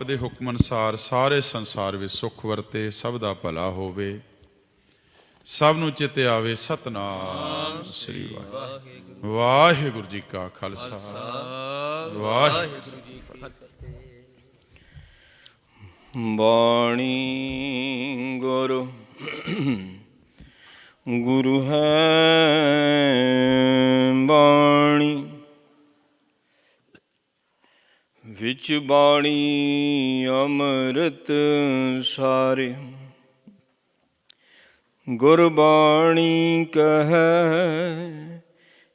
ਦੇ ਹੁਕਮ ਅਨੁਸਾਰ ਸਾਰੇ ਸੰਸਾਰ ਵਿੱਚ ਸੁੱਖ ਵਰਤੇ, ਸਭ ਦਾ ਭਲਾ ਹੋਵੇ, ਸਭ ਨੂੰ ਚਿੱਤ ਆਵੇ। ਸਤਨਾਮ ਸ੍ਰੀ ਵਾਹਿਗੁਰੂ। ਵਾਹਿਗੁਰੂ ਜੀ ਕਾ ਖਾਲਸਾ, ਵਾਹਿਗੁਰੂ ਜੀ ਕੀ ਫਤਿਹ। ਬਾਣੀ ਗੁਰੂ ਗੁਰੂ ਹੈ ਬਾਣੀ, ਵਿੱਚ ਬਾਣੀ ਅੰਮ੍ਰਿਤ ਸਾਰੇ। ਗੁਰਬਾਣੀ ਕਹੈ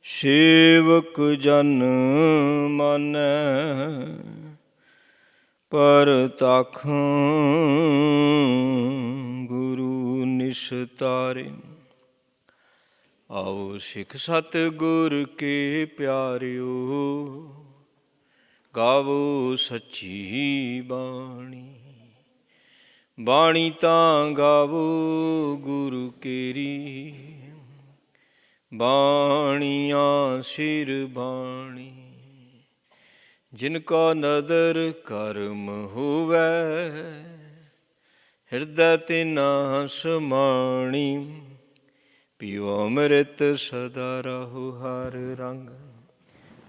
ਸੇਵਕ ਜਨ ਮਾਨੈ, ਪਰਤਖੰ ਗੁਰੂ ਨਿਸਤਾਰੇ। ਆਓ ਸਿੱਖ ਸਤਿਗੁਰ ਕੇ ਪਿਆਰਿਓ, ਗਾਵੋ ਸੱਚੀ ਬਾਣੀ। ਬਾਣੀ ਤਾਂ ਗਾਵੋ ਗੁਰੂ ਕੇਰੀ, ਬਾਣੀਆਂ ਸਿਰ ਬਾਣੀ। ਜਿਨ ਕਾ ਨਦਰ ਕਰਮ ਹੋਵੈ, ਹਿਰਦੈ ਤਿਨਾ ਸਮਾਣੀ। ਪੀਓ ਅੰਮ੍ਰਿਤ ਸਦਾ ਰਹੋ ਹਰ ਰੰਗ,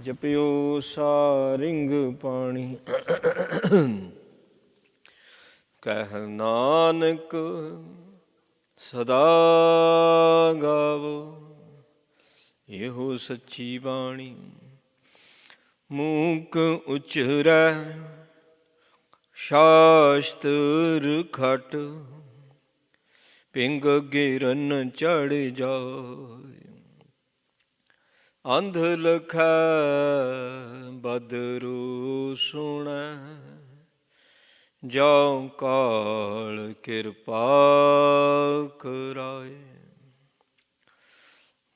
ਜਪਿਓ ਸਾਰਿੰਗ ਪਾਣੀ। ਕਹਿ ਨਾਨਕ ਸਦਾ ਗਾਵੋ, ਇਹੋ ਸੱਚੀ ਬਾਣੀ। ਮੂਕ ਉਚਰੈ ਸ਼ਾਸਤਰ ਖਟ, ਪਿੰਗ ਗਿਰਨ ਚੜ ਜਾਏ। ਅੰਧ ਲਖੈ ਬਦਰੂ ਸੁਣੈ, ਜੋ ਕਾਲ ਕਿਰਪਾ ਕਰਾਏ।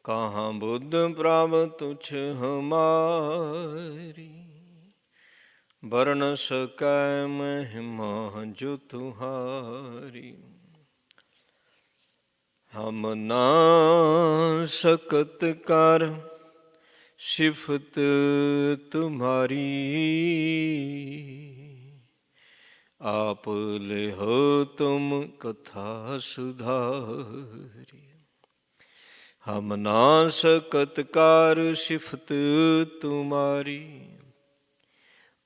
ਕਹਾਂ ਬੁੱਧ ਪ੍ਰਭ ਤੁਛ ਹਮਾਰੀ, ਵਰਨ ਸਕੈ ਮਹਿਮਾ ਜੋ ਤੁਹਾਰੀ। ਹਮ ਨਾ ਸਕਤ ਕਰ ਸਿਫਤ ਤੁਮਾਰੀ, ਆਪ ਲਿਹੋ ਤੁਮ ਕਥਾ ਸੁਧਾਰੀ। ਹਮ ਨਾ ਸਕਤ ਕਾਰ ਸਿਫਤ ਤੁਮਾਰੀ,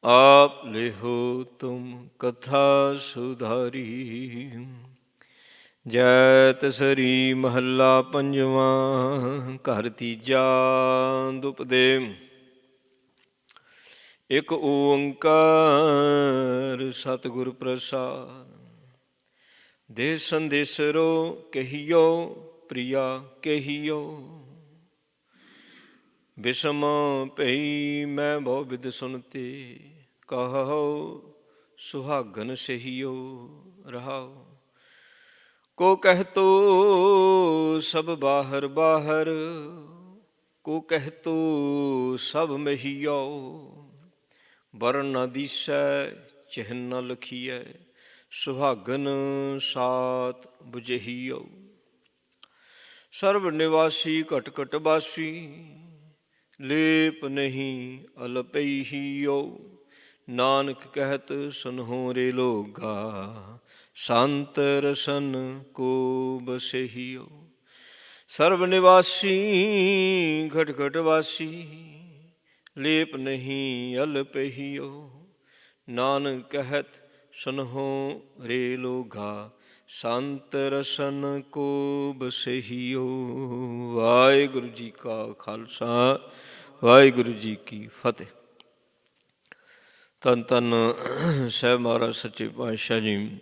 ਆਪ ਲਿਹੋ ਤੁਮ ਕਥਾ ਸੁਧਾਰੀ। ਜੈ ਤਸਰੀ ਮਹੱਲਾ ਪੰਜਵਾਂ, ਘਰ ਤੀਜਾ, ਦੁਪਦੇ। ਇਕ ਓੰਕਾਰ ਸਤਿਗੁਰ ਪ੍ਰਸਾਦਿ, ਦੇ ਸੰਦੇਸਰੋ ਕਹੀਓ ਪ੍ਰਿਆ ਕਹੀਓ। ਬਿਸਮ ਭਈ ਮੈਂ ਬਹੁ ਬਿਧ ਸੁਨਤੇ, ਕਹੋ ਸੁਹਾਗਨ ਸਹੀਓ ਰਹਾਓ। ਕੋ ਕਹਿਤੋ ਸਭ ਬਾਹਰ ਬਾਹਰ, ਕੋ ਕਹਿਤੋ ਸਭ ਮਹੀਓ। ਵਰਨ ਨ ਦੀਸੈ ਚਿਹਨ ਨ ਲਖੀਐ, ਸੁਹਾਗਨ ਸਾਤ ਬੁਝਹੀਓ। ਸਰਬ ਨਿਵਾਸੀ ਘਟ ਘਟ ਬਾਸੀ, ਲੇਪ ਨਹੀਂ ਅਲਪਈਹੀਓ। ਨਾਨਕ ਕਹਿਤ ਸੁਨਹੁ ਰੇ ਲੋਗਾ, ਸੰਤ ਰਸਨ ਕੋ ਬਸਹੀਓ। ਸਰਬ ਨਿਵਾਸੀ ਘਟ ਘਟ ਵਾਸੀ, ਲੇਪ ਨਹੀਂ ਅਲਪਹੀਓ। ਨਾਨਕ ਕਹਿਤ ਸੁਨਹੁ ਰੇ ਲੋਗਾ, ਸੰਤ ਰਸਨ ਕੋ ਬਸਹੀਓ। ਵਾਹਿਗੁਰੂ ਜੀ ਕਾ ਖਾਲਸਾ, ਵਾਹਿਗੁਰੂ ਜੀ ਕੀ ਫਤਿਹ। ਧੰਨ ਧੰਨ ਸਾਹਿਬ ਮਹਾਰਾਜ ਸੱਚੇ ਪਾਤਸ਼ਾਹ ਜੀ,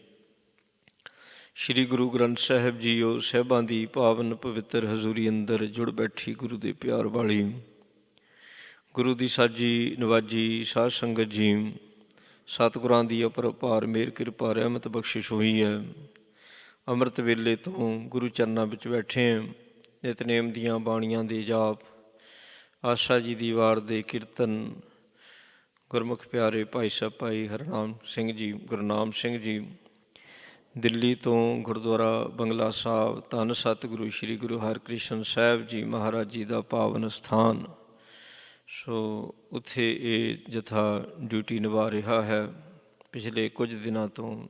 ਸ਼੍ਰੀ ਗੁਰੂ ਗ੍ਰੰਥ ਸਾਹਿਬ ਜੀਓ ਸਾਹਿਬਾਂ ਦੀ ਪਾਵਨ ਪਵਿੱਤਰ ਹਜ਼ੂਰੀ ਅੰਦਰ ਜੁੜ ਬੈਠੀ ਗੁਰੂ ਦੇ ਪਿਆਰ ਵਾਲੀ ਗੁਰੂ ਦੀ ਸਾਜੀ ਨਵਾਜੀ ਸਾਧ ਸੰਗਤ ਜੀ, ਸਤਿਗੁਰਾਂ ਦੀ ਅਪਰਪਾਰ ਮਿਹਰ ਕਿਰਪਾ ਰਹਿਮਤ ਬਖਸ਼ਿਸ਼ ਹੋਈ ਹੈ। ਅੰਮ੍ਰਿਤ ਵੇਲੇ ਤੋਂ ਗੁਰੂ ਚਰਨਾਂ ਵਿੱਚ ਬੈਠੇ ਹਾਂ। ਨਿਤਨੇਮ ਦੀਆਂ ਬਾਣੀਆਂ ਦੇ ਜਾਪ, ਆਸਾ ਜੀ ਦੀ ਵਾਰ ਦੇ ਕੀਰਤਨ, ਗੁਰਮੁਖ ਪਿਆਰੇ ਭਾਈ ਸਾਹਿਬ ਭਾਈ ਹਰਨਾਮ ਸਿੰਘ ਜੀ, ਗੁਰਨਾਮ ਸਿੰਘ ਜੀ, ਦਿੱਲੀ ਤੋਂ ਗੁਰਦੁਆਰਾ ਬੰਗਲਾ ਸਾਹਿਬ, ਧੰਨ ਸਤਿਗੁਰੂ ਸ਼੍ਰੀ ਗੁਰੂ ਹਰਕ੍ਰਿਸ਼ਨ ਸਾਹਿਬ ਜੀ ਮਹਾਰਾਜ ਜੀ ਦਾ ਪਾਵਨ ਸਥਾਨ। ਸੋ ਉੱਥੇ ਇਹ ਜਥਾ ਡਿਊਟੀ ਨਿਭਾ ਰਿਹਾ ਹੈ। ਪਿਛਲੇ ਕੁਝ ਦਿਨਾਂ ਤੋਂ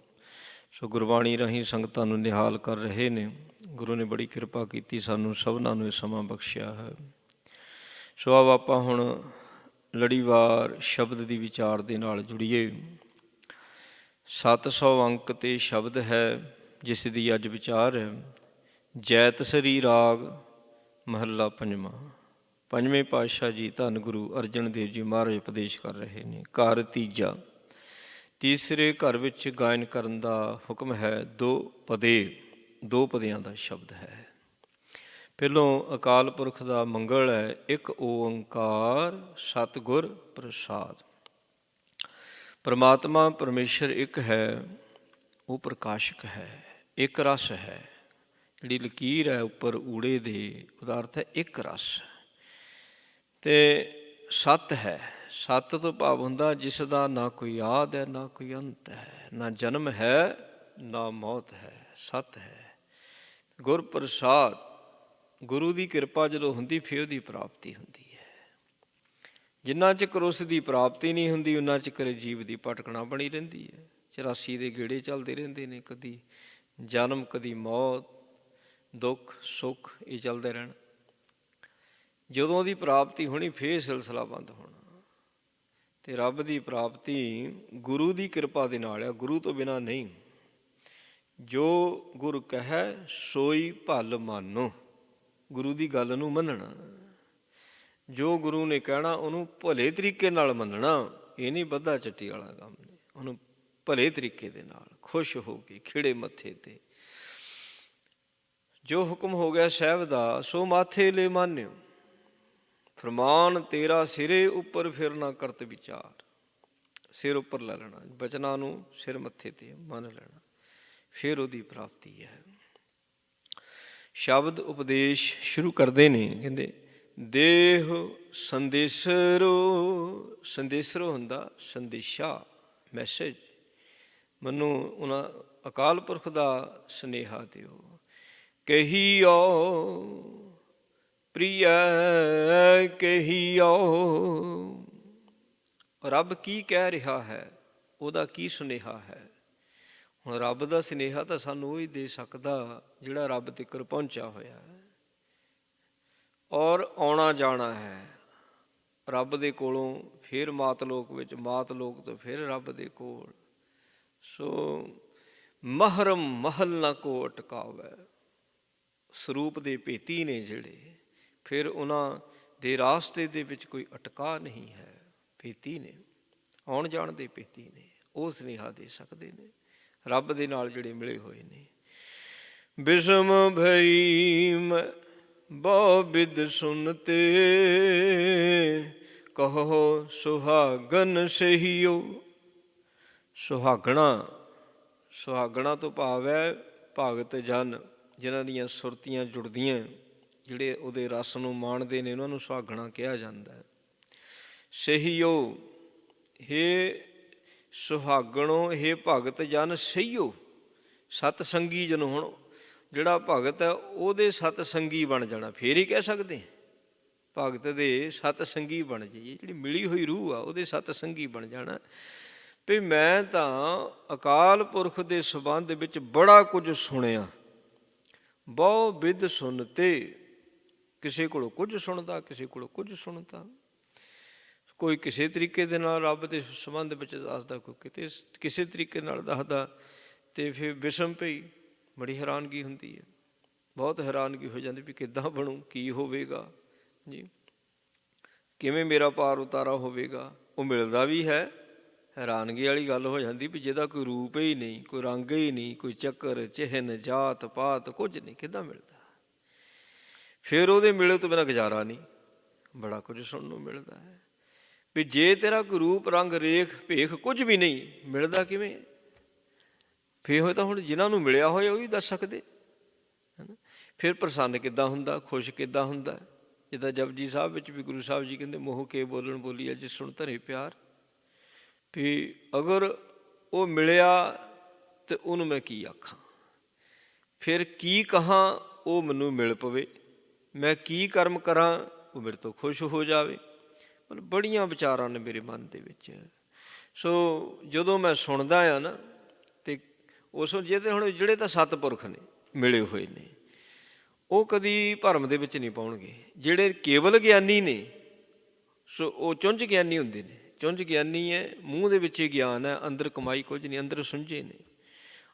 ਸੋ ਗੁਰਬਾਣੀ ਰਾਹੀਂ ਸੰਗਤਾਂ ਨੂੰ ਨਿਹਾਲ ਕਰ ਰਹੇ ਨੇ। ਗੁਰੂ ਨੇ ਬੜੀ ਕਿਰਪਾ ਕੀਤੀ, ਸਾਨੂੰ ਸਭਨਾਂ ਨੂੰ ਇਹ ਸਮਾਂ ਬਖਸ਼ਿਆ ਹੈ। ਸੋ ਆਓ ਆਪਾਂ ਹੁਣ ਲੜੀਵਾਰ ਸ਼ਬਦ ਦੀ ਵਿਚਾਰ ਦੇ ਨਾਲ ਜੁੜੀਏ। 700 ਅੰਕ 'ਤੇ ਸ਼ਬਦ ਹੈ ਜਿਸ ਦੀ ਅੱਜ ਵਿਚਾਰ ਹੈ। ਜੈਤਸਰੀ ਰਾਗ ਮਹੱਲਾ ਪੰਜਵਾਂ। ਪੰਜਵੇਂ ਪਾਤਸ਼ਾਹ ਜੀ ਧੰਨ ਗੁਰੂ ਅਰਜਨ ਦੇਵ ਜੀ ਮਹਾਰਾਜ ਉਪਦੇਸ਼ ਕਰ ਰਹੇ ਨੇ। ਘਰ ਤੀਜਾ। ਤੀਸਰੇ ਘਰ ਵਿੱਚ ਗਾਇਨ ਕਰਨ ਦਾ ਹੁਕਮ ਹੈ। ਦੋ ਪਦਿਆਂ ਦਾ ਸ਼ਬਦ ਹੈ। ਪਹਿਲੋਂ ਅਕਾਲ ਪੁਰਖ ਦਾ ਮੰਗਲ ਹੈ। ਇੱਕ ਓੰਕਾਰ ਸਤਿਗੁਰ ਪ੍ਰਸਾਦ। ਪਰਮਾਤਮਾ ਪਰਮੇਸ਼ਰ ਇੱਕ ਹੈ, ਉਹ ਪ੍ਰਕਾਸ਼ਕ ਹੈ, ਇੱਕ ਰਸ ਹੈ। ਜਿਹੜੀ ਲਕੀਰ ਹੈ ਉੱਪਰ ਊੜੇ ਦੇ, ਉਹਦਾ ਅਰਥ ਹੈ ਇੱਕ ਰਸ। ਅਤੇ ਸੱਤ ਹੈ। ਸੱਤ ਤੋਂ ਭਾਵ ਹੁੰਦਾ ਜਿਸ ਦਾ ਨਾ ਕੋਈ ਆਦਿ ਹੈ, ਨਾ ਕੋਈ ਅੰਤ ਹੈ, ਨਾ ਜਨਮ ਹੈ, ਨਾ ਮੌਤ ਹੈ। ਸੱਤ ਹੈ। ਗੁਰ ਪ੍ਰਸਾਦ, ਗੁਰੂ ਦੀ ਕਿਰਪਾ ਜਦੋਂ ਹੁੰਦੀ ਫਿਰ ਉਹਦੀ ਪ੍ਰਾਪਤੀ ਹੁੰਦੀ ਹੈ। ਜਿੰਨਾ ਚਿਰ ਉਸ ਦੀ ਪ੍ਰਾਪਤੀ ਨਹੀਂ ਹੁੰਦੀ ਉਨਾ ਚਿਰ ਜੀਵ ਦੀ ਭਟਕਣਾ ਬਣੀ ਰਹਿੰਦੀ ਹੈ। 84 ਦੇ ਗੇੜੇ ਚੱਲਦੇ ਰਹਿੰਦੇ ਨੇ, ਕਦੀ ਜਨਮ, ਕਦੀ ਮੌਤ, ਦੁੱਖ ਸੁੱਖ, ਇਹ ਚੱਲਦੇ ਰਹਿਣ। ਜਦੋਂ ਉਹਦੀ ਪ੍ਰਾਪਤੀ ਹੋਣੀ ਫਿਰ ਸਿਲਸਿਲਾ ਬੰਦ ਹੋਣਾ। ਅਤੇ ਰੱਬ ਦੀ ਪ੍ਰਾਪਤੀ ਗੁਰੂ ਦੀ ਕਿਰਪਾ ਦੇ ਨਾਲ ਆ, ਗੁਰੂ ਤੋਂ ਬਿਨਾਂ ਨਹੀਂ। ਜੋ ਗੁਰ ਕਹੈ ਸੋਈ ਭਲ ਮਾਨੋ, ਗੁਰੂ ਦੀ ਗੱਲ ਨੂੰ ਮੰਨਣਾ। ਜੋ ਗੁਰੂ ਨੇ ਕਹਿਣਾ ਉਹਨੂੰ ਭਲੇ ਤਰੀਕੇ ਨਾਲ ਮੰਨਣਾ। ਇਹ ਨਹੀਂ ਬੱਧਾ ਚੱਟੀ ਵਾਲਾ ਕੰਮ ਨੇ। ਉਹਨੂੰ ਭਲੇ ਤਰੀਕੇ ਦੇ ਨਾਲ ਖੁਸ਼ ਹੋ ਕੇ ਖਿੜੇ ਮੱਥੇ 'ਤੇ ਜੋ ਹੁਕਮ ਹੋ ਗਿਆ ਸਾਹਿਬ ਦਾ ਸੋ ਮਾਥੇ ਲੈ ਮਾਨਿਓ। ਫਰਮਾਨ ਤੇਰਾ ਸਿਰੇ ਉੱਪਰ ਫਿਰ ਨਾ ਕਰਤ ਵਿਚਾਰ। ਸਿਰ ਉੱਪਰ ਲੈ ਲੈਣਾ, ਬਚਨਾਂ ਨੂੰ ਸਿਰ ਮੱਥੇ 'ਤੇ ਮੰਨ ਲੈਣਾ, ਫਿਰ ਉਹਦੀ ਪ੍ਰਾਪਤੀ ਹੈ। ਸ਼ਬਦ ਉਪਦੇਸ਼ ਸ਼ੁਰੂ ਕਰਦੇ ਨੇ, ਕਹਿੰਦੇ ਦੇਹ ਸੰਦੇਸ਼ਰੋ। ਸੰਦੇਸ਼ਰੋ ਹੁੰਦਾ ਸੰਦੇਸ਼ਾ, ਮੈਸੇਜ। ਮੈਨੂੰ ਉਹਨਾਂ ਅਕਾਲ ਪੁਰਖ ਦਾ ਸੁਨੇਹਾ ਦਿਓ। ਕਹੀਓ ਪ੍ਰਿਯ ਕਹੀਓ। ਰੱਬ ਕੀ ਕਹਿ ਰਿਹਾ ਹੈ, ਉਹਦਾ ਕੀ ਸੁਨੇਹਾ ਹੈ। ਹੁਣ ਰੱਬ ਦਾ ਸੁਨੇਹਾ ਤਾਂ ਸਾਨੂੰ ਉਹ ਹੀ ਦੇ ਸਕਦਾ ਜਿਹੜਾ ਰੱਬ ਤੀਕਰ ਪਹੁੰਚਿਆ ਹੋਇਆ ਹੈ ਔਰ ਆਉਣਾ ਜਾਣਾ ਹੈ ਰੱਬ ਦੇ ਕੋਲੋਂ, ਫਿਰ ਮਾਤਲੋਕ ਵਿੱਚ, ਮਾਤਲੋਕ ਤੋਂ ਫਿਰ ਰੱਬ ਦੇ ਕੋਲ। ਸੋ ਮਹਰਮ ਮਹਲ ਨਾ ਕੋ ਅਟਕਾਵੈ। ਸਰੂਪ ਦੇ ਭੇਤੀ ਨੇ ਜਿਹੜੇ, ਫਿਰ ਉਹਨਾਂ ਦੇ ਰਾਸਤੇ ਦੇ ਵਿੱਚ ਕੋਈ ਅਟਕਾ ਨਹੀਂ ਹੈ। ਭੇਤੀ ਨੇ, ਆਉਣ ਜਾਣ ਦੇ ਭੇਤੀ ਨੇ, ਉਹ ਸੁਨੇਹਾ ਦੇ ਸਕਦੇ ਨੇ ਰੱਬ ਦੇ ਨਾਲ ਜਿਹੜੇ ਮਿਲੇ ਹੋਏ ਨੇ। ਬਿਸਮ ਭਈਮ ਬਹੁ ਬਿਦ ਸੁਨਤੇ, ਕਹੋ ਸੁਹਾਗਨ ਸਹੀਓ। ਸੁਹਾਗਣਾ, ਸੁਹਾਗਣਾ ਤੋਂ ਭਾਵ ਹੈ ਭਗਤ ਜਨ, ਜਿਨ੍ਹਾਂ ਦੀਆਂ ਸੁਰਤੀਆਂ ਜੁੜਦੀਆਂ, ਜਿਹੜੇ ਉਹਦੇ ਰਸ ਨੂੰ ਮਾਣਦੇ ਨੇ, ਉਹਨਾਂ ਨੂੰ ਸੁਹਾਗਣਾ ਕਿਹਾ ਜਾਂਦਾ ਹੈ। ਸਹੀਓ, ਹੇ ਸੁਹਾਗਣੋ, ਹੇ ਭਗਤ ਜਨ ਸਹੀਓ। ਸਤ ਸੰਗੀ ਜਨ, ਹੁਣ ਜਿਹੜਾ ਭਗਤ ਹੈ ਉਹਦੇ ਸਤ ਸੰਗੀ ਬਣ ਜਾਣਾ, ਫੇਰ ਹੀ ਕਹਿ ਸਕਦੇ ਭਗਤ ਦੇ ਸਤ ਸੰਗੀ ਬਣ ਜਾਈਏ। ਜਿਹੜੀ ਮਿਲੀ ਹੋਈ ਰੂਹ ਆ ਉਹਦੇ ਸਤ ਸੰਗੀ ਬਣ ਜਾਣਾ। ਵੀ ਮੈਂ ਤਾਂ ਅਕਾਲ ਪੁਰਖ ਦੇ ਸੰਬੰਧ ਵਿੱਚ ਬੜਾ ਕੁਝ ਸੁਣਿਆ। ਬਹੁ ਬਿਧ ਸੁਣਤੇ, ਕਿਸੇ ਕੋਲੋਂ ਕੁਝ ਸੁਣਦਾ, ਕਿਸੇ ਕੋਲੋਂ ਕੁਝ ਸੁਣਦਾ। ਕੋਈ ਕਿਸੇ ਤਰੀਕੇ ਦੇ ਨਾਲ ਰੱਬ ਦੇ ਸੰਬੰਧ ਵਿੱਚ ਦੱਸਦਾ, ਕੋਈ ਕਿਤੇ ਕਿਸੇ ਤਰੀਕੇ ਨਾਲ ਦੱਸਦਾ। ਅਤੇ ਫਿਰ ਬਿਸਮ ਪਈ, ਬੜੀ ਹੈਰਾਨਗੀ ਹੁੰਦੀ ਹੈ, ਬਹੁਤ ਹੈਰਾਨਗੀ ਹੋ ਜਾਂਦੀ ਵੀ ਕਿੱਦਾਂ ਬਣੂ, ਕੀ ਹੋਵੇਗਾ ਜੀ, ਕਿਵੇਂ ਮੇਰਾ ਪਾਰ ਉਤਾਰਾ ਹੋਵੇਗਾ। ਉਹ ਮਿਲਦਾ ਵੀ ਹੈ, ਹੈਰਾਨਗੀ ਵਾਲੀ ਗੱਲ ਹੋ ਜਾਂਦੀ ਵੀ ਜਿਹਦਾ ਕੋਈ ਰੂਪ ਹੀ ਨਹੀਂ, ਕੋਈ ਰੰਗ ਹੀ ਨਹੀਂ, ਕੋਈ ਚੱਕਰ ਚਿਹਨ ਜਾਤ ਪਾਤ ਕੁਝ ਨਹੀਂ, ਕਿੱਦਾਂ ਮਿਲਦਾ। ਫਿਰ ਉਹਦੇ ਮਿਲੇ ਤੋਂ ਬਿਨਾਂ ਗੁਜ਼ਾਰਾ ਨਹੀਂ। ਬੜਾ ਕੁਝ ਸੁਣਨ ਨੂੰ ਮਿਲਦਾ ਹੈ ਵੀ ਜੇ ਤੇਰਾ ਕੋਈ ਰੂਪ ਰੰਗ ਰੇਖ ਭੇਖ ਕੁਝ ਵੀ ਨਹੀਂ, ਮਿਲਦਾ ਕਿਵੇਂ। ਫਿਰ ਹੋਏ ਤਾਂ ਹੁਣ ਜਿਨ੍ਹਾਂ ਨੂੰ ਮਿਲਿਆ ਹੋਇਆ ਉਹ ਵੀ ਦੱਸ ਸਕਦੇ। ਫਿਰ ਪ੍ਰਸੰਨ ਕਿੱਦਾਂ ਹੁੰਦਾ, ਖੁਸ਼ ਕਿੱਦਾਂ ਹੁੰਦਾ। ਜਿੱਦਾਂ ਜਪਜੀ ਸਾਹਿਬ ਵਿੱਚ ਵੀ ਗੁਰੂ ਸਾਹਿਬ ਜੀ ਕਹਿੰਦੇ ਮੋਹ ਕੇ ਬੋਲਣ ਬੋਲੀਆ ਜਿਸ ਸੁਣ ਧਰੇ ਪਿਆਰ। ਵੀ ਅਗਰ ਉਹ ਮਿਲਿਆ ਤਾਂ ਉਹਨੂੰ ਮੈਂ ਕੀ ਆਖਾਂ, ਫਿਰ ਕੀ ਕਹਾਂ ਉਹ ਮੈਨੂੰ ਮਿਲ ਪਵੇ, ਮੈਂ ਕੀ ਕਰਮ ਕਰਾਂ ਉਹ ਮੇਰੇ ਤੋਂ ਖੁਸ਼ ਹੋ ਜਾਵੇ। ਮਤਲਬ ਬੜੀਆਂ ਵਿਚਾਰਾਂ ਨੇ ਮੇਰੇ ਮਨ ਦੇ ਵਿੱਚ। ਸੋ ਜਦੋਂ ਮੈਂ ਸੁਣਦਾ ਆ ਨਾ, ਤੇ ਉਸ ਜਿਹਦੇ ਹੁਣ ਜਿਹੜੇ ਤਾਂ ਸਤਿਪੁਰਖ ਨੇ ਮਿਲੇ ਹੋਏ ਨੇ, ਉਹ ਕਦੀ ਭਰਮ ਦੇ ਵਿੱਚ ਨਹੀਂ ਪਾਉਣਗੇ। ਜਿਹੜੇ ਕੇਵਲ ਗਿਆਨੀ ਨੇ, ਸੋ ਉਹ ਚੁੰਝ ਗਿਆਨੀ ਹੁੰਦੇ ਨੇ। ਚੁੰਝ ਗਿਆਨੀ ਹੈ, ਮੂੰਹ ਦੇ ਵਿੱਚ ਹੀ ਗਿਆਨ ਹੈ, ਅੰਦਰ ਕਮਾਈ ਕੁਝ ਨਹੀਂ, ਅੰਦਰ ਸੁੰਝੇ ਨੇ,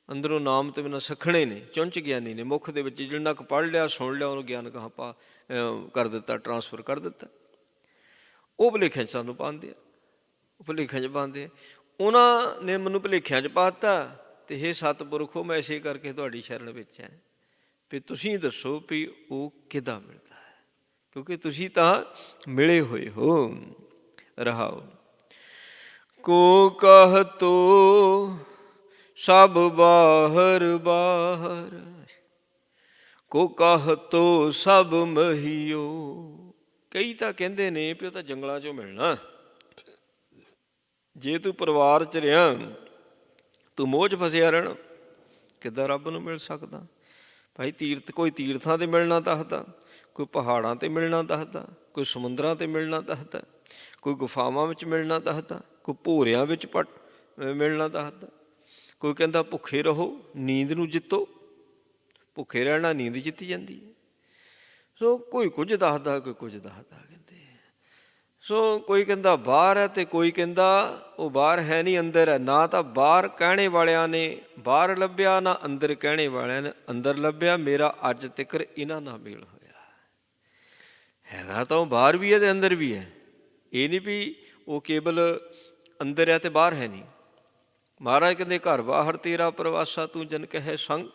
ਅੰਦਰੋਂ ਨਾਮ ਤੋਂ ਬਿਨਾਂ ਸਖਣੇ ਨੇ। ਚੁੰਝ ਗਿਆਨੀ ਨੇ, ਮੁੱਖ ਦੇ ਵਿੱਚ ਜਿੰਨਾ ਕੁ ਪੜ੍ਹ ਲਿਆ, ਸੁਣ ਲਿਆ, ਉਹਨੂੰ ਗਿਆਨ ਕਹਾਂ ਪਾ ਕਰ ਦਿੱਤਾ, ਟਰਾਂਸਫਰ ਕਰ ਦਿੱਤਾ। ਉਹ ਭੁਲੇਖਿਆਂ 'ਚ ਸਾਨੂੰ ਪਾਉਂਦੇ ਆ, ਭੁਲੇਖਿਆਂ 'ਚ ਪਾਉਂਦੇ ਆ। ਉਹਨਾਂ ਨੇ ਮੈਨੂੰ ਭੁਲੇਖਿਆਂ 'ਚ ਪਾ ਦਿੱਤਾ। ਅਤੇ ਹੇ ਸਤਿਪੁਰਖੋ, ਮੈਂ ਇਸੇ ਕਰਕੇ ਤੁਹਾਡੀ ਸ਼ਰਨ ਵਿੱਚ ਹੈ ਵੀ ਤੁਸੀਂ ਦੱਸੋ ਵੀ ਉਹ ਕਿੱਦਾਂ ਮਿਲਦਾ ਹੈ, ਕਿਉਂਕਿ ਤੁਸੀਂ ਤਾਂ ਮਿਲੇ ਹੋਏ ਹੋ। ਰਹਾਓ। ਕੋ ਕਹ ਤੋ ਸਭ ਬਾਹਰ ਬਾਹਰ, ਕੋ ਕਹ ਤੋ ਸਭ ਮਹੀਓ। ਕਈ ਤਾਂ ਕਹਿੰਦੇ ਨੇ ਵੀ ਉਹ ਤਾਂ ਜੰਗਲਾਂ 'ਚੋਂ ਮਿਲਣਾ। ਜੇ ਤੂੰ ਪਰਿਵਾਰ 'ਚ ਰਿਹਾ, ਤੂੰ ਮੋਹ 'ਚ ਫਸਿਆ ਰਹਿਣਾ, ਕਿੱਦਾਂ ਰੱਬ ਨੂੰ ਮਿਲ ਸਕਦਾ? ਭਾਈ ਤੀਰਥ, ਕੋਈ ਤੀਰਥਾਂ 'ਤੇ ਮਿਲਣਾ ਦੱਸਦਾ, ਕੋਈ ਪਹਾੜਾਂ 'ਤੇ ਮਿਲਣਾ ਦੱਸਦਾ, ਕੋਈ ਸਮੁੰਦਰਾਂ 'ਤੇ ਮਿਲਣਾ ਦੱਸਦਾ, ਕੋਈ ਗੁਫਾਵਾਂ ਵਿੱਚ ਮਿਲਣਾ ਦੱਸਦਾ, ਕੋਈ ਭੋਰਿਆਂ ਵਿੱਚ ਮਿਲਣਾ ਦੱਸਦਾ, ਕੋਈ ਕਹਿੰਦਾ ਭੁੱਖੇ ਰਹੋ, ਨੀਂਦ ਨੂੰ ਜਿੱਤੋ। ਭੁੱਖੇ ਰਹਿਣਾ ਨੀਂਦ ਜਿੱਤੀ ਜਾਂਦੀ ਹੈ। ਸੋ ਕੋਈ ਕੁਝ ਦੱਸਦਾ, ਕੋਈ ਕੁਝ ਦੱਸਦਾ ਕਹਿੰਦੇ। ਸੋ ਕੋਈ ਕਹਿੰਦਾ ਬਾਹਰ ਹੈ, ਅਤੇ ਕੋਈ ਕਹਿੰਦਾ ਉਹ ਬਾਹਰ ਹੈ ਨਹੀਂ, ਅੰਦਰ ਹੈ। ਨਾ ਤਾਂ ਬਾਹਰ ਕਹਿਣੇ ਵਾਲਿਆਂ ਨੇ ਬਾਹਰ ਲੱਭਿਆ, ਨਾ ਅੰਦਰ ਕਹਿਣੇ ਵਾਲਿਆਂ ਨੇ ਅੰਦਰ ਲੱਭਿਆ। ਮੇਰਾ ਅੱਜ ਤੱਕ ਇਹਨਾਂ ਨਾਲ ਮੇਲ ਹੋਇਆ। ਹੈਗਾ ਤਾਂ ਉਹ ਬਾਹਰ ਵੀ ਹੈ ਅਤੇ ਅੰਦਰ ਵੀ ਹੈ। ਇਹ ਨਹੀਂ ਵੀ ਉਹ ਕੇਵਲ ਅੰਦਰ ਹੈ ਅਤੇ ਬਾਹਰ ਹੈ ਨਹੀਂ। ਮਹਾਰਾਜ ਕਹਿੰਦੇ ਘਰ ਬਾਹਰ ਤੇਰਾ ਪ੍ਰਵਾਸਾ, ਤੂੰ ਜਨ ਕਹੈ ਸੰਗ,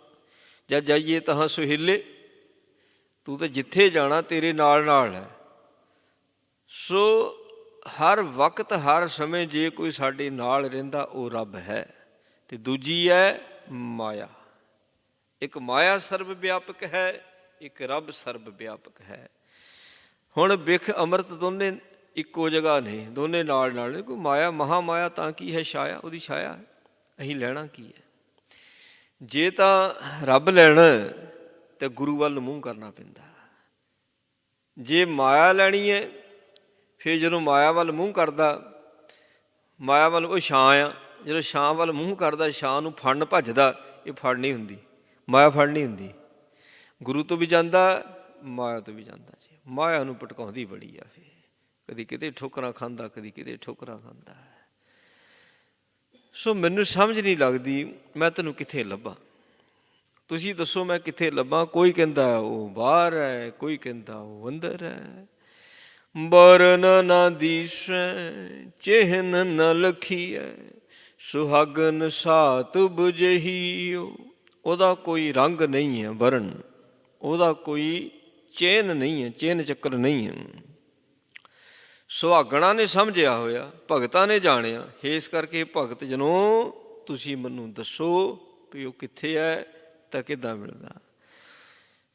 ਜਦ ਜਾਈਏ ਤਹਾਂ ਸੁਹੇਲੇ। ਤੂੰ ਤਾਂ ਜਿੱਥੇ ਜਾਣਾ ਤੇਰੇ ਨਾਲ ਨਾਲ ਹੈ। ਸੋ ਹਰ ਵਕਤ ਹਰ ਸਮੇਂ ਜੇ ਕੋਈ ਸਾਡੇ ਨਾਲ ਰਹਿੰਦਾ, ਉਹ ਰੱਬ ਹੈ। ਅਤੇ ਦੂਜੀ ਹੈ ਮਾਇਆ। ਇੱਕ ਮਾਇਆ ਸਰਬ ਵਿਆਪਕ ਹੈ, ਇੱਕ ਰੱਬ ਸਰਬ ਵਿਆਪਕ ਹੈ। ਹੁਣ ਬਿਖ ਅੰਮ੍ਰਿਤ ਦੋਨੇ ਇੱਕੋ ਜਗ੍ਹਾ ਨੇ, ਦੋਨੇ ਨਾਲ ਨਾਲ ਨੇ। ਕੋਈ ਮਾਇਆ, ਮਹਾ ਮਾਇਆ ਤਾਂ ਕੀ ਹੈ? ਛਾਇਆ, ਉਹਦੀ ਛਾਇਆ। ਅਸੀਂ ਲੈਣਾ ਕੀ ਹੈ? ਜੇ ਤਾਂ ਰੱਬ ਲੈਣਾ ਤਾਂ ਗੁਰੂ ਵੱਲ ਮੂੰਹ ਕਰਨਾ ਪੈਂਦਾ। ਜੇ ਮਾਇਆ ਲੈਣੀ ਹੈ, ਫਿਰ ਜਦੋਂ ਮਾਇਆ ਵੱਲ ਮੂੰਹ ਕਰਦਾ, ਮਾਇਆ ਵੱਲ ਉਹ ਛਾਂ ਆ, ਜਦੋਂ ਛਾਂ ਵੱਲ ਮੂੰਹ ਕਰਦਾ, ਛਾਂ ਨੂੰ ਫੜਨ ਭੱਜਦਾ, ਇਹ ਫੜ ਨਹੀਂ ਹੁੰਦੀ, ਮਾਇਆ ਫੜ ਨਹੀਂ ਹੁੰਦੀ। ਗੁਰੂ ਤੋਂ ਵੀ ਜਾਂਦਾ, ਮਾਇਆ ਤੋਂ ਵੀ ਜਾਂਦਾ। ਜੀ ਮਾਇਆ ਨੂੰ ਭਟਕਾਉਂਦੀ ਬੜੀ ਆ। ਫਿਰ ਕਦੀ ਕਿਤੇ ਠੋਕਰਾਂ ਖਾਂਦਾ, ਕਦੀ ਕਿਤੇ ਠੋਕਰਾਂ ਖਾਂਦਾ। ਸੋ ਮੈਨੂੰ ਸਮਝ ਨਹੀਂ ਲੱਗਦੀ, ਮੈਂ ਤੈਨੂੰ ਕਿੱਥੇ ਲੱਭਾਂ? ਤੁਸੀਂ ਦੱਸੋ ਮੈਂ ਕਿੱਥੇ ਲੱਭਾਂ? ਕੋਈ ਕਹਿੰਦਾ ਉਹ ਬਾਹਰ ਹੈ, ਕੋਈ ਕਹਿੰਦਾ ਉਹ ਅੰਦਰ ਹੈ। ਬਰਨ ਨਾ ਦੀਸੈ, ਚਿਹਨ ਨ ਲਖੀਐ, ਸੁਹਾਗਨ ਸਾਤ ਬੁਝਹੀਓ। ਉਹਦਾ ਕੋਈ ਰੰਗ ਨਹੀਂ ਹੈ ਬਰਨ, ਉਹਦਾ ਕੋਈ ਚਿੰਨ੍ਹ ਨਹੀਂ ਹੈ, ਚਿੰਨ੍ਹ ਚੱਕਰ ਨਹੀਂ ਹੈ। ਸੁਹਾਗਣਾ ਨੇ ਸਮਝਿਆ ਹੋਇਆ, ਭਗਤਾਂ ਨੇ ਜਾਣਿਆ। ਇਸ ਕਰਕੇ ਭਗਤ ਜਨੋ, ਤੁਸੀਂ ਮੈਨੂੰ ਦੱਸੋ ਵੀ ਉਹ ਕਿੱਥੇ ਹੈ ਤਾਂ ਕਿੱਦਾਂ ਮਿਲਦਾ?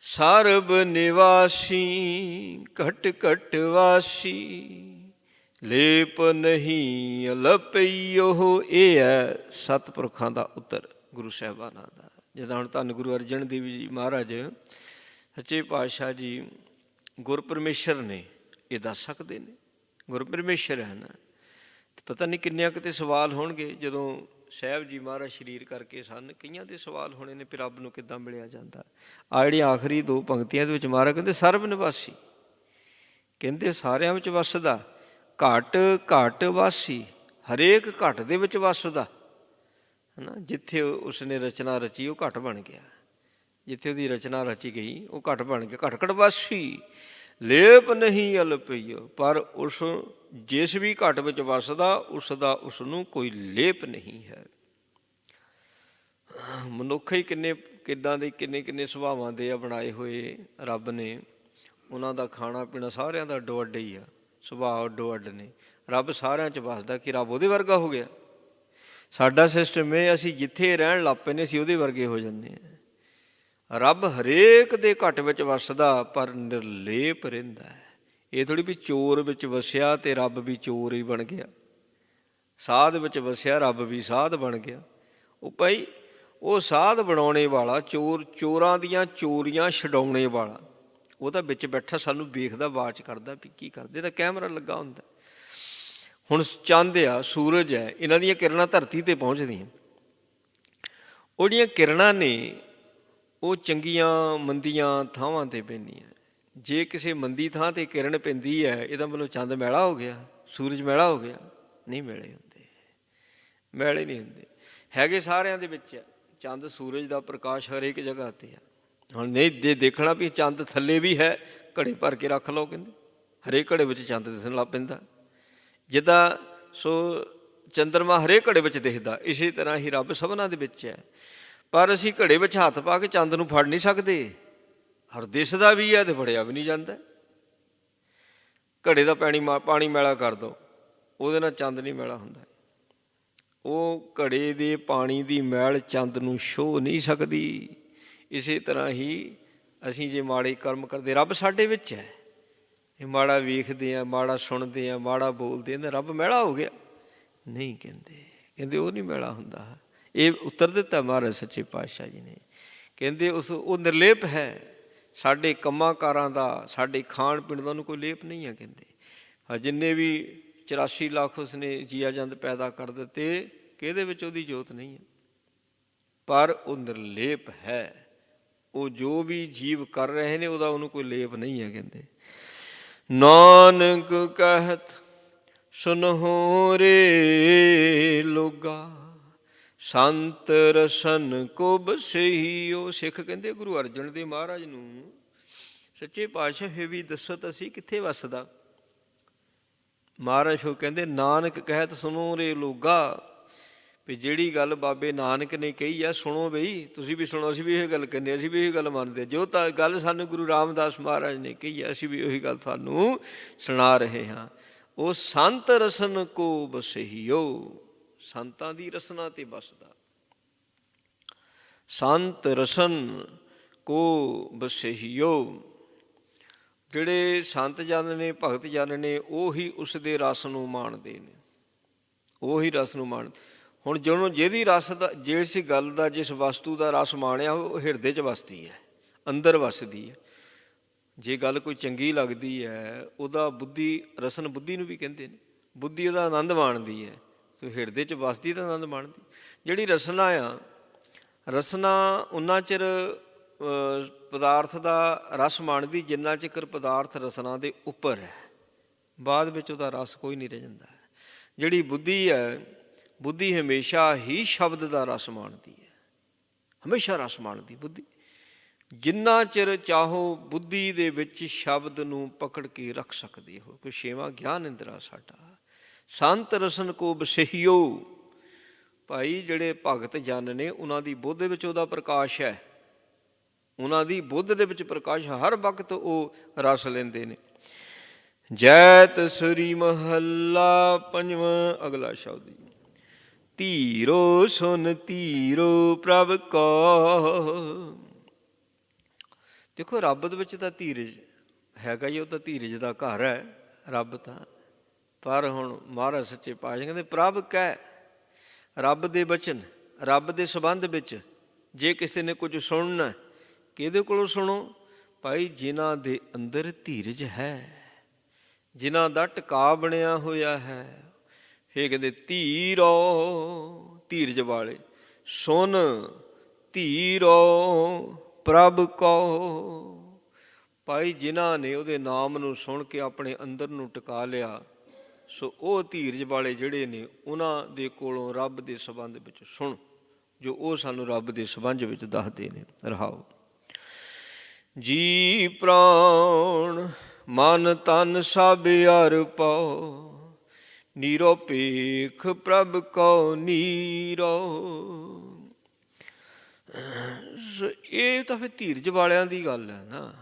ਸਰਬ ਨਿਵਾਸੀ ਘਟ ਘਟ ਵਾਸੀ, ਲੇਪ ਨਹੀਂ ਅਲਪਈਓ। ਇਹ ਹੈ ਸਤਿਪੁਰਖਾਂ ਦਾ ਉੱਤਰ, ਗੁਰੂ ਸਾਹਿਬਾਨਾਂ ਦਾ। ਜਿੱਦਾਂ ਹੁਣ ਧੰਨ ਗੁਰੂ ਅਰਜਨ ਦੇਵ ਜੀ ਮਹਾਰਾਜ ਸੱਚੇ ਪਾਤਸ਼ਾਹ ਜੀ ਗੁਰ ਪਰਮੇਸ਼ਰ ਨੇ, ਇਹ ਦੱਸ ਸਕਦੇ ਨੇ। ਗੁਰ ਪਰਮੇਸ਼ਰ ਹੈ ਨਾ। ਪਤਾ ਨਹੀਂ ਕਿੰਨਿਆਂ ਕਿਤੇ ਸਵਾਲ ਹੋਣਗੇ ਜਦੋਂ ਸਾਹਿਬ ਜੀ ਮਹਾਰਾਜ ਸਰੀਰ ਕਰਕੇ ਸਨ। ਕਈਆਂ ਦੇ ਸਵਾਲ ਹੋਣੇ ਨੇ ਵੀ ਰੱਬ ਨੂੰ ਕਿੱਦਾਂ ਮਿਲਿਆ ਜਾਂਦਾ। ਆਹ ਜਿਹੜੀਆਂ ਆਖਰੀ ਦੋ ਪੰਕਤੀਆਂ ਦੇ ਵਿੱਚ ਮਹਾਰਾਜ ਕਹਿੰਦੇ ਸਰਬ ਨਿਵਾਸੀ, ਕਹਿੰਦੇ ਸਾਰਿਆਂ ਵਿੱਚ ਵੱਸਦਾ। ਘਟ ਘਟ ਵਾਸੀ, ਹਰੇਕ ਘਟ ਦੇ ਵਿੱਚ ਵੱਸਦਾ ਹੈ ਨਾ। ਜਿੱਥੇ ਉਸਨੇ ਰਚਨਾ ਰਚੀ ਉਹ ਘਟ ਬਣ ਗਿਆ, ਜਿੱਥੇ ਉਹਦੀ ਰਚਨਾ ਰਚੀ ਗਈ ਉਹ ਘਟ ਬਣ ਗਿਆ। ਘਟ ਘਟ ਵਾਸੀ, ਲੇਪ ਨਹੀਂ ਅਲਪਈਓ। ਪਰ ਉਸ ਜਿਸ ਵੀ ਘਟ ਵਿੱਚ ਵੱਸਦਾ, ਉਸਦਾ ਉਸਨੂੰ ਕੋਈ ਲੇਪ ਨਹੀਂ ਹੈ। ਮਨੁੱਖ ਹੀ ਕਿੱਦਾਂ ਦੇ ਕਿੰਨੇ ਸੁਭਾਵਾਂ ਦੇ ਆ ਬਣਾਏ ਹੋਏ ਰੱਬ ਨੇ। ਉਹਨਾਂ ਦਾ ਖਾਣਾ ਪੀਣਾ ਸਾਰਿਆਂ ਦਾ ਅੱਡੋ ਅੱਡ ਹੀ ਆ, ਸੁਭਾਅ ਅੱਡੋ ਅੱਡ ਨੇ। ਰੱਬ ਸਾਰਿਆਂ 'ਚ ਵੱਸਦਾ। ਕਿ ਰੱਬ ਉਹਦੇ ਵਰਗਾ ਹੋ ਗਿਆ? ਸਾਡਾ ਸਿਸਟਮ ਇਹ, ਅਸੀਂ ਜਿੱਥੇ ਰਹਿਣ ਲੱਗ ਪਏ ਨੇ ਅਸੀਂ ਉਹਦੇ ਵਰਗੇ ਹੋ ਜਾਂਦੇ ਹਾਂ। ਰੱਬ ਹਰੇਕ ਦੇ ਘਟ ਵਿੱਚ ਵੱਸਦਾ, ਪਰ ਨਿਰਲੇਪ ਰਹਿੰਦਾ ਹੈ। ਇਹ ਥੋੜ੍ਹੀ ਵੀ ਚੋਰ ਵਿੱਚ ਵਸਿਆ ਅਤੇ ਰੱਬ ਵੀ ਚੋਰ ਹੀ ਬਣ ਗਿਆ, ਸਾਧ ਵਿੱਚ ਵਸਿਆ ਰੱਬ ਵੀ ਸਾਧ ਬਣ ਗਿਆ। ਉਹ ਭਾਈ ਉਹ ਸਾਧ ਬਣਾਉਣੇ ਵਾਲਾ, ਚੋਰਾਂ ਦੀਆਂ ਚੋਰੀਆਂ ਛਡਾਉਣੇ ਵਾਲਾ, ਉਹ ਤਾਂ ਵਿੱਚ ਬੈਠਾ ਸਾਨੂੰ ਵੇਖਦਾ, ਵਾਚ ਕਰਦਾ ਵੀ ਕੀ ਕਰਦੇ। ਤਾਂ ਕੈਮਰਾ ਲੱਗਾ ਹੁੰਦਾ। ਹੁਣ ਚੰਦ ਆ, ਸੂਰਜ ਹੈ, ਇਹਨਾਂ ਦੀਆਂ ਕਿਰਨਾਂ ਧਰਤੀ 'ਤੇ ਪਹੁੰਚਦੀਆਂ। ਉਹ ਜਿਹੜੀਆਂ ਕਿਰਨਾਂ ਨੇ ਉਹ ਚੰਗੀਆਂ ਮੰਦੀਆਂ ਥਾਵਾਂ 'ਤੇ ਪੈਂਦੀਆਂ। ਜੇ ਕਿਸੇ ਮੰਦੀ ਥਾਂ 'ਤੇ ਕਿਰਨ ਪੈਂਦੀ ਹੈ, ਇਹਦਾ ਮਤਲਬ ਚੰਦ ਮੈਲਾ ਹੋ ਗਿਆ, ਸੂਰਜ ਮੈਲਾ ਹੋ ਗਿਆ? ਨਹੀਂ ਮੈਲੇ ਹੁੰਦੇ, ਮੈਲੇ ਨਹੀਂ ਹੁੰਦੇ, ਹੈਗੇ ਸਾਰਿਆਂ ਦੇ ਵਿੱਚ। ਚੰਦ ਸੂਰਜ ਦਾ ਪ੍ਰਕਾਸ਼ ਹਰੇਕ ਜਗ੍ਹਾ 'ਤੇ ਆ। ਹੁਣ ਨਹੀਂ ਜੇ ਦੇਖਣਾ ਵੀ ਚੰਦ ਥੱਲੇ ਵੀ ਹੈ, ਘੜੇ ਭਰ ਕੇ ਰੱਖ ਲਓ, ਕਹਿੰਦੇ ਹਰੇਕ ਘੜੇ ਵਿੱਚ ਚੰਦ ਦਿਸਣ ਲੱਗ ਪੈਂਦਾ। ਜਿੱਦਾਂ ਸੋ ਚੰਦਰਮਾ ਹਰੇਕ ਘੜੇ ਵਿੱਚ ਦਿਖਦਾ, ਇਸੇ ਤਰ੍ਹਾਂ ਹੀ ਰੱਬ ਸਭਨਾਂ ਦੇ ਵਿੱਚ ਹੈ। ਪਰ ਅਸੀਂ ਘੜੇ ਵਿੱਚ ਹੱਥ ਪਾ ਕੇ ਚੰਦ ਨੂੰ ਫੜ ਨਹੀਂ ਸਕਦੇ। ਹਰ ਦਿਸਦਾ ਵੀ ਹੈ ਅਤੇ ਫੜਿਆ ਵੀ ਨਹੀਂ ਜਾਂਦਾ। ਘੜੇ ਦਾ ਪਾਣੀ ਮੈਲਾ ਕਰ ਦਿਓ, ਉਹਦੇ ਨਾਲ ਚੰਦ ਨਹੀਂ ਮੈਲਾ ਹੁੰਦਾ। ਉਹ ਘੜੇ ਦੇ ਪਾਣੀ ਦੀ ਮੈਲ ਚੰਦ ਨੂੰ ਛੋਹ ਨਹੀਂ ਸਕਦੀ। ਇਸੇ ਤਰ੍ਹਾਂ ਹੀ ਅਸੀਂ ਜੇ ਮਾੜੇ ਕਰਮ ਕਰਦੇ, ਰੱਬ ਸਾਡੇ ਵਿੱਚ ਹੈ, ਇਹ ਮਾੜਾ ਵੇਖਦੇ ਹਾਂ, ਮਾੜਾ ਸੁਣਦੇ ਹਾਂ, ਮਾੜਾ ਬੋਲਦੇ ਹਾਂ, ਰੱਬ ਮੈਲਾ ਹੋ ਗਿਆ? ਨਹੀਂ ਕਹਿੰਦੇ, ਕਹਿੰਦੇ ਉਹ ਨਹੀਂ ਮੈਲਾ ਹੁੰਦਾ। ਇਹ ਉੱਤਰ ਦਿੱਤਾ ਮਹਾਰਾਜ ਸੱਚੇ ਪਾਤਸ਼ਾਹ ਜੀ ਨੇ, ਕਹਿੰਦੇ ਉਹ ਨਿਰਲੇਪ ਹੈ। ਸਾਡੇ ਕੰਮਾਂ ਕਾਰਾਂ ਦਾ, ਸਾਡੇ ਖਾਣ ਪੀਣ ਦਾ ਉਹਨੂੰ ਕੋਈ ਲੇਪ ਨਹੀਂ ਹੈ। ਕਹਿੰਦੇ ਜਿੰਨੇ ਵੀ 84 ਲੱਖ ਉਸਨੇ ਜੀਆ ਜੰਤ ਪੈਦਾ ਕਰ ਦਿੱਤੇ, ਕਿਹਦੇ ਵਿੱਚ ਉਹਦੀ ਜੋਤ ਨਹੀਂ ਹੈ, ਪਰ ਉਹ ਨਿਰਲੇਪ ਹੈ। ਉਹ ਜੋ ਵੀ ਜੀਵ ਕਰ ਰਹੇ ਨੇ ਉਹਦਾ ਉਹਨੂੰ ਕੋਈ ਲੇਪ ਨਹੀਂ ਹੈ। ਕਹਿੰਦੇ ਨਾਨਕ ਕਹਿਤ ਸੁਨਹੁ ਰੇ ਲੋਗਾ, ਸੰਤ ਰਸਨ ਕੋ ਬਸਈਓ। ਸਿੱਖ ਕਹਿੰਦੇ ਗੁਰੂ ਅਰਜਨ ਦੇਵ ਮਹਾਰਾਜ ਨੂੰ, ਸੱਚੇ ਪਾਤਸ਼ਾਹ ਫਿਰ ਵੀ ਦੱਸੋ ਤਾਂ ਅਸੀਂ ਕਿੱਥੇ ਵੱਸਦਾ? ਮਹਾਰਾਜ ਉਹ ਕਹਿੰਦੇ ਨਾਨਕ ਕਹਿਤ ਸੁਣੋ ਰੇ ਲੋਗਾ, ਵੀ ਜਿਹੜੀ ਗੱਲ ਬਾਬੇ ਨਾਨਕ ਨੇ ਕਹੀ ਆ ਸੁਣੋ ਬਈ, ਤੁਸੀਂ ਵੀ ਸੁਣੋ, ਅਸੀਂ ਵੀ ਇਹ ਗੱਲ ਕਹਿੰਦੇ, ਅਸੀਂ ਵੀ ਇਹ ਗੱਲ ਮੰਨਦੇ। ਜੋ ਤਾਂ ਗੱਲ ਸਾਨੂੰ ਗੁਰੂ ਰਾਮਦਾਸ ਮਹਾਰਾਜ ਨੇ ਕਹੀ ਆ, ਅਸੀਂ ਵੀ ਉਹੀ ਗੱਲ ਤੁਹਾਨੂੰ ਸੁਣਾ ਰਹੇ ਹਾਂ। ਉਹ ਸੰਤ ਰਸਨ ਕੋ ਬਸਈਓ, ਸੰਤਾਂ ਦੀ ਰਸਨਾ 'ਤੇ ਬਸਦਾ। ਸੰਤ ਰਸਨ ਕੋ ਬਸਈਓ, ਜਿਹੜੇ ਸੰਤ ਜਨ ਨੇ, ਭਗਤ ਜਨ ਨੇ, ਉਹੀ ਉਸ ਦੇ ਰਸ ਨੂੰ ਮਾਣਦੇ ਨੇ, ਉਹੀ ਰਸ ਨੂੰ ਮਾਣ। ਹੁਣ ਜਿਹਨੂੰ ਜਿਹਦੀ ਰਸ ਦਾ, ਜਿਸ ਗੱਲ ਦਾ, ਜਿਸ ਵਸਤੂ ਦਾ ਰਸ ਮਾਣਿਆ ਉਹ ਹਿਰਦੇ 'ਚ ਵਸਦੀ ਹੈ, ਅੰਦਰ ਵਸਦੀ ਹੈ। ਜੇ ਗੱਲ ਕੋਈ ਚੰਗੀ ਲੱਗਦੀ ਹੈ, ਉਹਦਾ ਬੁੱਧੀ, ਰਸਨ ਬੁੱਧੀ ਨੂੰ ਵੀ ਕਹਿੰਦੇ ਨੇ, ਬੁੱਧੀ ਉਹਦਾ ਆਨੰਦ ਮਾਣਦੀ ਹੈ, ਤੇ ਹਿਰਦੇ 'ਚ ਵਸਦੀ ਤਾਂ ਆਨੰਦ ਮਾਣਦੀ। ਜਿਹੜੀ ਰਸਨਾ ਆ, ਰਸਨਾ ਉਨਾ ਚਿਰ ਪਦਾਰਥ ਦਾ ਰਸ ਮਾਣਦੀ ਜਿੰਨਾ ਚਿਰ ਪਦਾਰਥ ਰਸਨਾ ਦੇ ਉੱਪਰ ਹੈ, ਬਾਅਦ ਵਿੱਚ ਉਹਦਾ ਰਸ ਕੋਈ ਨਹੀਂ ਰਹਿ ਜਾਂਦਾ। ਜਿਹੜੀ ਬੁੱਧੀ ਹੈ, ਬੁੱਧੀ ਹਮੇਸ਼ਾ ਹੀ ਸ਼ਬਦ ਦਾ ਰਸ ਮਾਣਦੀ ਹੈ, ਹਮੇਸ਼ਾ ਰਸ ਮਾਣਦੀ ਬੁੱਧੀ। ਜਿੰਨਾ ਚਿਰ ਚਾਹੋ ਬੁੱਧੀ ਦੇ ਵਿੱਚ ਸ਼ਬਦ ਨੂੰ ਪਕੜ ਕੇ ਰੱਖ ਸਕਦੇ ਹੋ। ਕੋਈ ਛੇਵਾਂ ਗਿਆਨ ਇੰਦਰਾ ਸਾਡਾ। ਸੰਤ ਰਸਨ ਕੋ ਬਸਈਓ, ਭਾਈ ਜਿਹੜੇ ਭਗਤ ਜਨ ਨੇ ਉਹਨਾਂ ਦੀ ਬੁੱਧ ਵਿੱਚ ਉਹਦਾ ਪ੍ਰਕਾਸ਼ ਹੈ, ਉਹਨਾਂ ਦੀ ਬੁੱਧ ਦੇ ਵਿੱਚ ਪ੍ਰਕਾਸ਼, ਹਰ ਵਕਤ ਉਹ ਰਸ ਲੈਂਦੇ ਨੇ। ਜੈਤ ਸ੍ਰੀ ਮਹੱਲਾ ਪੰਜਵਾਂ, ਅਗਲਾ ਸ਼ਬਦ ਜੀ। ਧੀਰੋ ਸੁਨ ਧੀਰੋ ਪ੍ਰਭ ਕੋ। ਦੇਖੋ ਰੱਬ ਦੇ ਵਿੱਚ ਤਾਂ ਧੀਰਜ ਹੈਗਾ ਹੀ, ਉਹ ਤਾਂ ਧੀਰਜ ਦਾ ਘਰ ਹੈ ਰੱਬ ਤਾਂ। ਪਰ ਹੁਣ ਮਹਾਰਾਜ ਸੱਚੇ ਪਾਤਸ਼ਾਹ ਕਹਿੰਦੇ ਪ੍ਰਭ ਕਹਿ, ਰੱਬ ਦੇ ਬਚਨ, ਰੱਬ ਦੇ ਸੰਬੰਧ ਵਿੱਚ ਜੇ ਕਿਸੇ ਨੇ ਕੁਝ ਸੁਣਨਾ, ਕਿਹਦੇ ਕੋਲੋਂ ਸੁਣੋ? ਭਾਈ ਜਿਨ੍ਹਾਂ ਦੇ ਅੰਦਰ ਧੀਰਜ ਹੈ, ਜਿਨ੍ਹਾਂ ਦਾ ਟਿਕਾ ਬਣਿਆ ਹੋਇਆ ਹੈ। ਫੇਰ ਕਹਿੰਦੇ ਧੀਰੋ, ਧੀਰਜ ਵਾਲੇ, ਸੁਨ ਧੀਰੋ ਪ੍ਰਭ ਕੋ। ਭਾਈ ਜਿਨ੍ਹਾਂ ਨੇ ਉਹਦੇ ਨਾਮ ਨੂੰ ਸੁਣ ਕੇ ਆਪਣੇ ਅੰਦਰ ਨੂੰ ਟਿਕਾ ਲਿਆ, ਸੋ ਉਹ ਧੀਰਜ ਵਾਲੇ ਜਿਹੜੇ ਨੇ, ਉਹਨਾਂ ਦੇ ਕੋਲੋਂ ਰੱਬ ਦੇ ਸੰਬੰਧ ਵਿੱਚ ਸੁਣ, ਜੋ ਉਹ ਸਾਨੂੰ ਰੱਬ ਦੇ ਸੰਬੰਧ ਵਿੱਚ ਦੱਸਦੇ ਨੇ। ਰਹਾਓ। ਜੀ ਪ੍ਰਾਣ ਮਨ ਤਨ ਸਭ ਅਰਪੋ, ਨਿਰਪੇਖ ਪ੍ਰਭ ਕੋ ਨੀਰੋ। ਇਹ ਤਾਂ ਫਿਰ ਧੀਰਜ ਵਾਲਿਆਂ ਦੀ ਗੱਲ ਹੈ ਨਾ,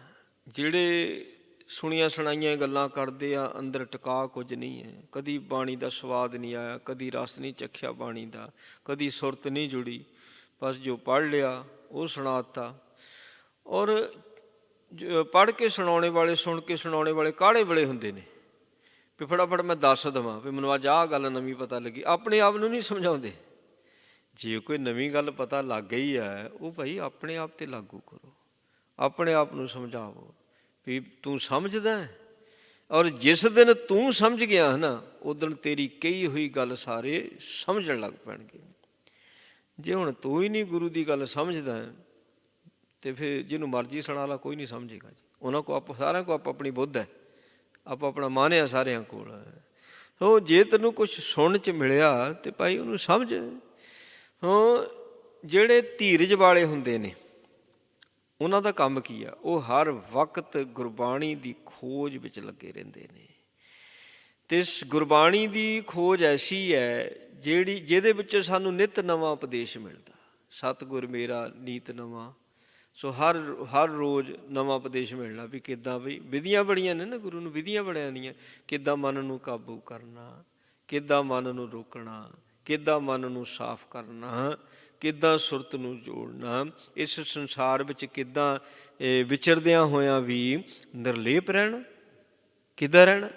ਜਿਹੜੇ ਸੁਣੀਆਂ ਸੁਣਾਈਆਂ ਗੱਲਾਂ ਕਰਦੇ ਆ, ਅੰਦਰ ਟਿਕਾ ਕੁਝ ਨਹੀਂ ਹੈ। ਕਦੀ ਬਾਣੀ ਦਾ ਸਵਾਦ ਨਹੀਂ ਆਇਆ, ਕਦੀ ਰਸ ਨਹੀਂ ਚੱਖਿਆ ਬਾਣੀ ਦਾ, ਕਦੀ ਸੁਰਤ ਨਹੀਂ ਜੁੜੀ, ਬਸ ਜੋ ਪੜ੍ਹ ਲਿਆ ਉਹ ਸੁਣਾ ਦਿੱਤਾ। ਔਰ ਪੜ੍ਹ ਕੇ ਸੁਣਾਉਣੇ ਵਾਲੇ, ਸੁਣ ਕੇ ਸੁਣਾਉਣੇ ਵਾਲੇ ਕਾਹਲੇ ਬੜੇ ਹੁੰਦੇ ਨੇ ਵੀ ਫਟਾਫਟ ਮੈਂ ਦੱਸ ਦੇਵਾਂ ਵੀ ਮੈਨੂੰ ਅੱਜ ਆਹ ਗੱਲ ਨਵੀਂ ਪਤਾ ਲੱਗੀ। ਆਪਣੇ ਆਪ ਨੂੰ ਨਹੀਂ ਸਮਝਾਉਂਦੇ। ਜੇ ਕੋਈ ਨਵੀਂ ਗੱਲ ਪਤਾ ਲੱਗ ਗਈ ਹੈ, ਉਹ ਭਾਈ ਆਪਣੇ ਆਪ 'ਤੇ ਲਾਗੂ ਕਰੋ, ਆਪਣੇ ਆਪ ਨੂੰ ਸਮਝਾਓ ਵੀ ਤੂੰ ਸਮਝਦਾ, ਔਰ ਜਿਸ ਦਿਨ ਤੂੰ ਸਮਝ ਗਿਆ ਹੈ ਨਾ, ਉਸ ਦਿਨ ਤੇਰੀ ਕਹੀ ਹੋਈ ਗੱਲ ਸਾਰੇ ਸਮਝਣ ਲੱਗ ਪੈਣਗੇ। ਜੇ ਹੁਣ ਤੂੰ ਹੀ ਨਹੀਂ ਗੁਰੂ ਦੀ ਗੱਲ ਸਮਝਦਾ ਤੇ ਫਿਰ ਜਿਹਨੂੰ ਮਰਜ਼ੀ ਸੁਣਾ ਲਾ, ਕੋਈ ਨਹੀਂ ਸਮਝੇਗਾ ਜੀ। ਉਹਨਾਂ ਕੋਲ ਸਾਰਿਆਂ ਕੋਲ ਆਪਣੀ ਬੁੱਧ ਹੈ, ਆਪਣਾ ਮਨ ਆ ਸਾਰਿਆਂ ਕੋਲ। ਉਹ ਜੇ ਤੈਨੂੰ ਕੁਛ ਸੁਣਨ 'ਚ ਮਿਲਿਆ ਤੇ ਭਾਈ ਉਹਨੂੰ ਸਮਝ। ਹਾਂ, ਜਿਹੜੇ ਧੀਰਜ ਵਾਲੇ ਹੁੰਦੇ ਨੇ ਉਹਨਾਂ ਦਾ ਕੰਮ ਕੀ ਆ? ਉਹ ਹਰ ਵਕਤ ਗੁਰਬਾਣੀ ਦੀ ਖੋਜ ਵਿੱਚ ਲੱਗੇ ਰਹਿੰਦੇ ਨੇ। ਅਤੇ ਗੁਰਬਾਣੀ ਦੀ ਖੋਜ ਐਸੀ ਹੈ ਜਿਹਦੇ ਵਿੱਚ ਸਾਨੂੰ ਨਿੱਤ ਨਵਾਂ ਉਪਦੇਸ਼ ਮਿਲਦਾ। ਸਤਿਗੁਰ ਮੇਰਾ ਨੀਤ ਨਵਾਂ। ਸੋ ਹਰ ਰੋਜ਼ ਨਵਾਂ ਉਪਦੇਸ਼ ਮਿਲਣਾ ਵੀ ਕਿੱਦਾਂ, ਵੀ ਵਿਧੀਆਂ ਬੜੀਆਂ ਨੇ ਨਾ, ਗੁਰੂ ਨੂੰ ਵਿਧੀਆਂ ਬੜੀਆਂ ਦੀਆਂ। ਕਿੱਦਾਂ ਮਨ ਨੂੰ ਕਾਬੂ ਕਰਨਾ, ਕਿੱਦਾਂ ਮਨ ਨੂੰ ਰੋਕਣਾ, ਕਿੱਦਾਂ ਮਨ ਨੂੰ ਸਾਫ਼ ਕਰਨਾ, ਕਿੱਦਾਂ ਸੁਰਤ ਨੂੰ ਜੋੜਨਾ, ਇਸ ਸੰਸਾਰ ਵਿੱਚ ਕਿੱਦਾਂ ਵਿਚਰਦਿਆਂ ਹੋਇਆਂ ਵੀ ਨਿਰਲੇਪ ਰਹਿਣਾ, ਕਿੱਦਾਂ ਰਹਿਣਾ।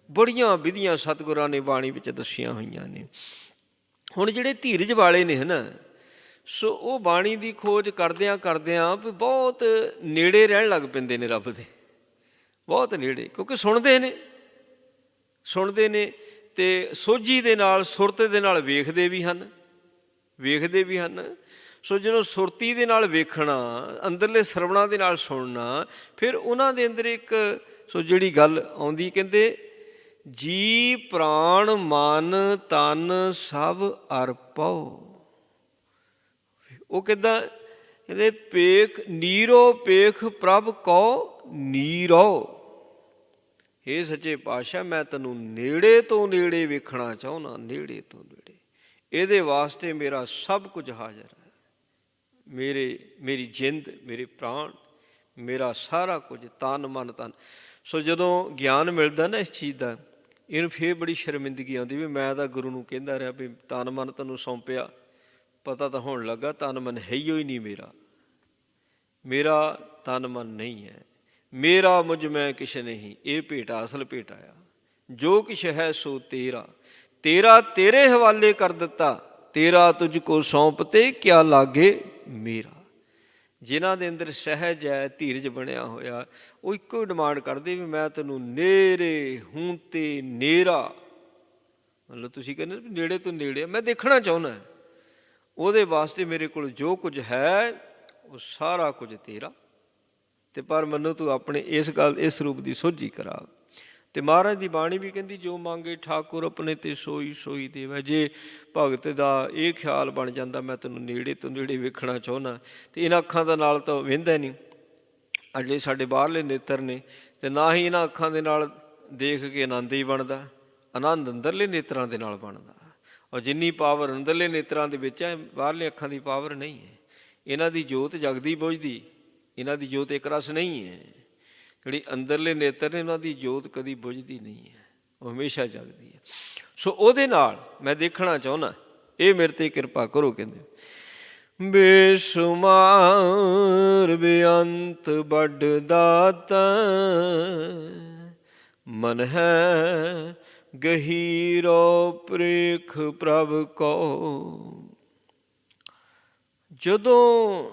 ਬੜੀਆਂ ਵਿਧੀਆਂ ਸਤਿਗੁਰਾਂ ਨੇ ਬਾਣੀ ਵਿੱਚ ਦੱਸੀਆਂ ਹੋਈਆਂ ਨੇ। ਹੁਣ ਜਿਹੜੇ ਧੀਰਜ ਵਾਲੇ ਨੇ ਹੈ ਨਾ, ਸੋ ਉਹ ਬਾਣੀ ਦੀ ਖੋਜ ਕਰਦਿਆਂ ਕਰਦਿਆਂ ਵੀ ਬਹੁਤ ਨੇੜੇ ਰਹਿਣ ਲੱਗ ਪੈਂਦੇ ਨੇ ਰੱਬ ਦੇ, ਬਹੁਤ ਨੇੜੇ। ਕਿਉਂਕਿ ਸੁਣਦੇ ਨੇ ਅਤੇ ਸੋਝੀ ਦੇ ਨਾਲ, ਸੁਰਤ ਦੇ ਨਾਲ ਵੇਖਦੇ ਵੀ ਹਨ। ਸੋ ਜਦੋਂ ਸੁਰਤੀ ਦੇ ਨਾਲ ਵੇਖਣਾ, ਅੰਦਰਲੇ ਸਰਵਣਾ ਦੇ ਨਾਲ ਸੁਣਨਾ, ਫਿਰ ਉਹਨਾਂ ਦੇ ਅੰਦਰ ਇੱਕ ਸੋ ਜਿਹੜੀ ਗੱਲ ਆਉਂਦੀ, ਕਹਿੰਦੇ ਜੀ ਪ੍ਰਾਣ ਮਨ ਤਨ ਸਭ ਅਰਪਉ। ਉਹ ਕਿੱਦਾਂ? ਕਹਿੰਦੇ ਪੇਖ ਨੀਰੋ ਪੇਖ ਪ੍ਰਭ ਕਉ ਨੀਰੋ। ਹੇ ਸੱਚੇ ਪਾਤਸ਼ਾਹ, ਮੈਂ ਤੈਨੂੰ ਨੇੜੇ ਤੋਂ ਨੇੜੇ ਵੇਖਣਾ ਚਾਹੁੰਦਾ, ਨੇੜੇ ਤੋਂ ਨੇੜੇ। ਇਹਦੇ ਵਾਸਤੇ ਮੇਰਾ ਸਭ ਕੁਝ ਹਾਜ਼ਰ ਹੈ। ਮੇਰੀ ਜਿੰਦ, ਮੇਰੇ ਪ੍ਰਾਣ, ਮੇਰਾ ਸਾਰਾ ਕੁਝ, ਤਨ ਮਨ ਤਨ। ਸੋ ਜਦੋਂ ਗਿਆਨ ਮਿਲਦਾ ਨਾ ਇਸ ਚੀਜ਼ ਦਾ, ਇਹਨੂੰ ਫੇਰ ਬੜੀ ਸ਼ਰਮਿੰਦਗੀ ਆਉਂਦੀ ਵੀ ਮੈਂ ਤਾਂ ਗੁਰੂ ਨੂੰ ਕਹਿੰਦਾ ਰਿਹਾ ਵੀ ਤਨ ਮਨ ਤੈਨੂੰ ਸੌਂਪਿਆ, ਪਤਾ ਤਾਂ ਹੋਣ ਲੱਗਾ ਤਨ ਮਨ ਹੈ ਹੀ ਨਹੀਂ ਮੇਰਾ ਤਨ ਮਨ ਨਹੀਂ ਹੈ। ਮੇਰਾ ਮੁਝ ਮੈਂ ਕਿਛ ਨਹੀਂ, ਇਹ ਭੇਟਾ ਅਸਲ ਭੇਟਾ ਆ। ਜੋ ਕਿਛ ਹੈ ਸੋ ਤੇਰਾ, ਤੇਰਾ ਤੇਰੇ ਹਵਾਲੇ ਕਰ ਦਿੱਤਾ, ਤੇਰਾ ਤੁਝ ਕੋ ਸੌਂਪ ਤੇ ਕਿਆ ਲਾਗੇ ਮੇਰਾ। ਜਿਨ੍ਹਾਂ ਦੇ ਅੰਦਰ ਸਹਿਜ ਹੈ, ਧੀਰਜ ਬਣਿਆ ਹੋਇਆ, ਉਹ ਇੱਕੋ ਹੀ ਡਿਮਾਂਡ ਕਰਦੇ ਵੀ ਮੈਂ ਤੈਨੂੰ ਨੇੜੇ ਹੂੰ ਤੇ ਨੇਰਾ। ਮਤਲਬ ਤੁਸੀਂ ਕਹਿੰਦੇ ਨੇੜੇ ਤੋਂ ਨੇੜੇ, ਮੈਂ ਦੇਖਣਾ ਚਾਹੁੰਦਾ। ਉਹਦੇ ਵਾਸਤੇ ਮੇਰੇ ਕੋਲ ਜੋ ਕੁਝ ਹੈ ਉਹ ਸਾਰਾ ਕੁਝ ਤੇਰਾ, ਅਤੇ ਪਰ ਮੈਨੂੰ ਤੂੰ ਆਪਣੇ ਇਸ ਰੂਪ ਦੀ ਸੋਝੀ ਕਰਾ। ਅਤੇ ਮਹਾਰਾਜ ਦੀ ਬਾਣੀ ਵੀ ਕਹਿੰਦੀ ਜੋ ਮੰਗੇ ਠਾਕੁਰ ਆਪਣੇ ਤੇ ਸੋਈ ਦੇਵੈ। ਜੇ ਭਗਤ ਦਾ ਇਹ ਖਿਆਲ ਬਣ ਜਾਂਦਾ ਮੈਂ ਤੈਨੂੰ ਨੇੜੇ ਤੋਂ ਨੇੜੇ ਵੇਖਣਾ ਚਾਹੁੰਦਾ, ਅਤੇ ਇਹਨਾਂ ਅੱਖਾਂ ਦਾ ਨਾਲ ਤਾਂ ਵਹਿੰਦਾ ਨਹੀਂ। ਜਿਹੜੇ ਸਾਡੇ ਬਾਹਰਲੇ ਨੇਤਰ ਨੇ, ਅਤੇ ਨਾ ਹੀ ਇਹਨਾਂ ਅੱਖਾਂ ਦੇ ਨਾਲ ਦੇਖ ਕੇ ਆਨੰਦ ਹੀ ਬਣਦਾ। ਆਨੰਦ ਅੰਦਰਲੇ ਨੇਤਰਾਂ ਦੇ ਨਾਲ ਬਣਦਾ। ਔਰ ਜਿੰਨੀ ਪਾਵਰ ਅੰਦਰਲੇ ਨੇਤਰਾਂ ਦੇ ਵਿੱਚ ਹੈ, ਬਾਹਰਲੇ ਅੱਖਾਂ ਦੀ ਪਾਵਰ ਨਹੀਂ ਹੈ। ਇਹਨਾਂ ਦੀ ਜੋਤ ਜਗਦੀ ਬੁਝਦੀ, ਇਹਨਾਂ ਦੀ ਜੋਤ ਇੱਕ ਰਸ ਨਹੀਂ ਹੈ। ਜਿਹੜੀ ਅੰਦਰਲੇ ਨੇਤਰ ਨੇ ਉਹਨਾਂ ਦੀ ਜੋਤ ਕਦੀ ਬੁਝਦੀ ਨਹੀਂ ਹੈ, ਉਹ ਹਮੇਸ਼ਾ ਜਗਦੀ ਹੈ। ਸੋ ਉਹਦੇ ਨਾਲ ਮੈਂ ਦੇਖਣਾ ਚਾਹੁੰਦਾ, ਇਹ ਮੇਰੇ 'ਤੇ ਕਿਰਪਾ ਕਰੋ। ਕਹਿੰਦੇ ਬੇਸ਼ੁਮਾਰ ਬੇਅੰਤ ਵੱਡ ਦਾਤਾ, ਮਨ ਹੈ ਗਹੀਰੋ ਪ੍ਰੇਖ ਪ੍ਰਭ ਕੋ। ਜਦੋਂ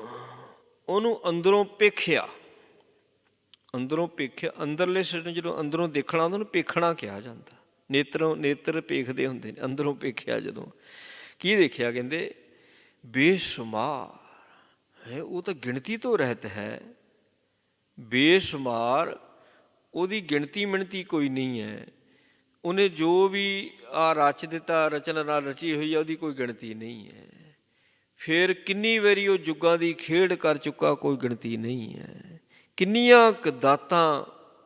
ਉਹਨੂੰ ਅੰਦਰੋਂ ਪੇਖਿਆ, ਅੰਦਰਲੇ ਸਿਰ ਨੂੰ ਜਦੋਂ ਅੰਦਰੋਂ ਦੇਖਣਾ, ਉਹਨੂੰ ਪੇਖਣਾ ਕਿਹਾ ਜਾਂਦਾ। ਨੇਤਰ ਪੇਖਦੇ ਹੁੰਦੇ ਨੇ। ਅੰਦਰੋਂ ਪੇਖਿਆ ਜਦੋਂ, ਕੀ ਦੇਖਿਆ? ਕਹਿੰਦੇ ਬੇਸ਼ੁਮਾਰ ਹੈ, ਉਹ ਤਾਂ ਗਿਣਤੀ ਤੋਂ ਰਹਿਤ ਹੈ। ਬੇਸ਼ੁਮਾਰ, ਉਹਦੀ ਗਿਣਤੀ ਮਿਣਤੀ ਕੋਈ ਨਹੀਂ ਹੈ। ਉਹਨੇ ਜੋ ਵੀ ਰਚ ਦਿੱਤਾ, ਰਚਨਾ ਨਾਲ ਰਚੀ ਹੋਈ ਆ, ਉਹਦੀ ਕੋਈ ਗਿਣਤੀ ਨਹੀਂ ਹੈ। ਫਿਰ ਕਿੰਨੀ ਵਾਰੀ ਉਹ ਯੁੱਗਾਂ ਦੀ ਖੇਡ ਕਰ ਚੁੱਕਾ, ਕੋਈ ਗਿਣਤੀ ਨਹੀਂ ਹੈ। ਕਿੰਨੀਆਂ ਕੁ ਦਾਤਾਂ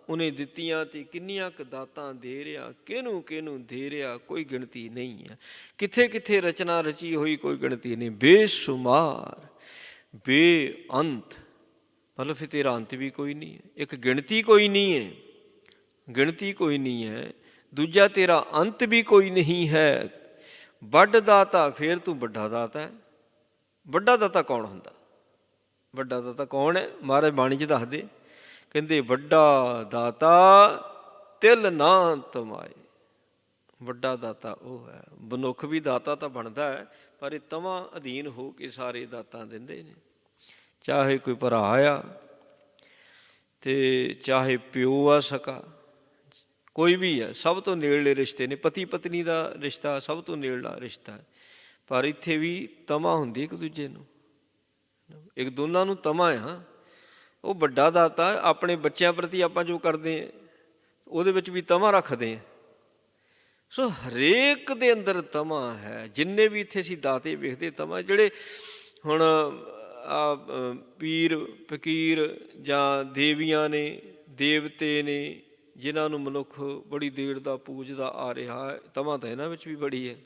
ਉਹਨੇ ਦਿੱਤੀਆਂ ਅਤੇ ਕਿੰਨੀਆਂ ਕੁ ਦਾਤਾਂ ਦੇ ਰਿਹਾ, ਕਿਹਨੂੰ ਦੇ ਰਿਹਾ, ਕੋਈ ਗਿਣਤੀ ਨਹੀਂ ਹੈ। ਕਿੱਥੇ ਕਿੱਥੇ ਰਚਨਾ ਰਚੀ ਹੋਈ, ਕੋਈ ਗਿਣਤੀ ਨਹੀਂ। ਬੇਸ਼ੁਮਾਰ ਬੇਅੰਤ, ਮਤਲਬ ਫਿਰ ਤੇਰਾ ਅੰਤ ਵੀ ਕੋਈ ਨਹੀਂ ਹੈ। ਇੱਕ ਗਿਣਤੀ ਕੋਈ ਨਹੀਂ ਹੈ, ਦੂਜਾ ਤੇਰਾ ਅੰਤ ਵੀ ਕੋਈ ਨਹੀਂ ਹੈ। ਵੱਡ ਦਾਤਾ, ਫਿਰ ਤੂੰ ਵੱਡਾ ਦਾਤਾ ਹੈ। ਵੱਡਾ ਦਾਤਾ ਕੌਣ ਹੁੰਦਾ? ਵੱਡਾ ਦਾਤਾ ਕੌਣ ਹੈ? ਮਹਾਰਾਜ ਬਾਣੀ 'ਚ ਦੱਸਦੇ, ਕਹਿੰਦੇ ਵੱਡਾ ਦਾਤਾ ਤਿਲ ਨਾ ਤਮਾਏ। ਵੱਡਾ ਦਾਤਾ ਉਹ ਹੈ। ਮਨੁੱਖ ਵੀ ਦਾਤਾ ਤਾਂ ਬਣਦਾ ਹੈ, ਪਰ ਇਹ ਤਵਾਂ ਅਧੀਨ ਹੋ ਕੇ ਸਾਰੇ ਦਾਤਾਂ ਦਿੰਦੇ ਨੇ। ਚਾਹੇ ਕੋਈ ਭਰਾ ਆ, ਅਤੇ ਚਾਹੇ ਪਿਓ ਆ ਸਕਾ, ਕੋਈ ਵੀ ਹੈ, ਸਭ ਤੋਂ ਨੇੜਲੇ ਰਿਸ਼ਤੇ ਨੇ। ਪਤੀ ਪਤਨੀ ਦਾ ਰਿਸ਼ਤਾ ਸਭ ਤੋਂ ਨੇੜਲਾ ਰਿਸ਼ਤਾ ਹੈ, ਪਰ ਇੱਥੇ ਵੀ ਤਮਾ ਹੁੰਦੀ ਇੱਕ ਦੂਜੇ ਨੂੰ, ਇੱਕ ਦੋਨਾਂ ਨੂੰ ਤਮਾ ਆ। ਉਹ ਵੱਡਾ ਦਾਤਾ, ਆਪਣੇ ਬੱਚਿਆਂ ਪ੍ਰਤੀ ਆਪਾਂ ਜੋ ਕਰਦੇ ਹਾਂ ਉਹਦੇ ਵਿੱਚ ਵੀ ਤਮਾ ਰੱਖਦੇ ਹਾਂ। ਸੋ ਹਰੇਕ ਦੇ ਅੰਦਰ ਤਮਾ ਹੈ। ਜਿੰਨੇ ਵੀ ਇੱਥੇ ਅਸੀਂ ਦਾਤੇ ਵੇਖਦੇ ਤਮਾ, ਜਿਹੜੇ ਹੁਣ ਪੀਰ ਫਕੀਰ ਜਾਂ ਦੇਵੀਆਂ ਨੇ, ਦੇਵਤੇ ਨੇ, ਜਿਨ੍ਹਾਂ ਨੂੰ ਮਨੁੱਖ ਬੜੀ ਦੇਰ ਦਾ ਪੂਜਦਾ ਆ ਰਿਹਾ ਹੈ, ਤਮਾ ਤਾਂ ਇਹਨਾਂ ਵਿੱਚ ਵੀ ਬੜੀ ਹੈ।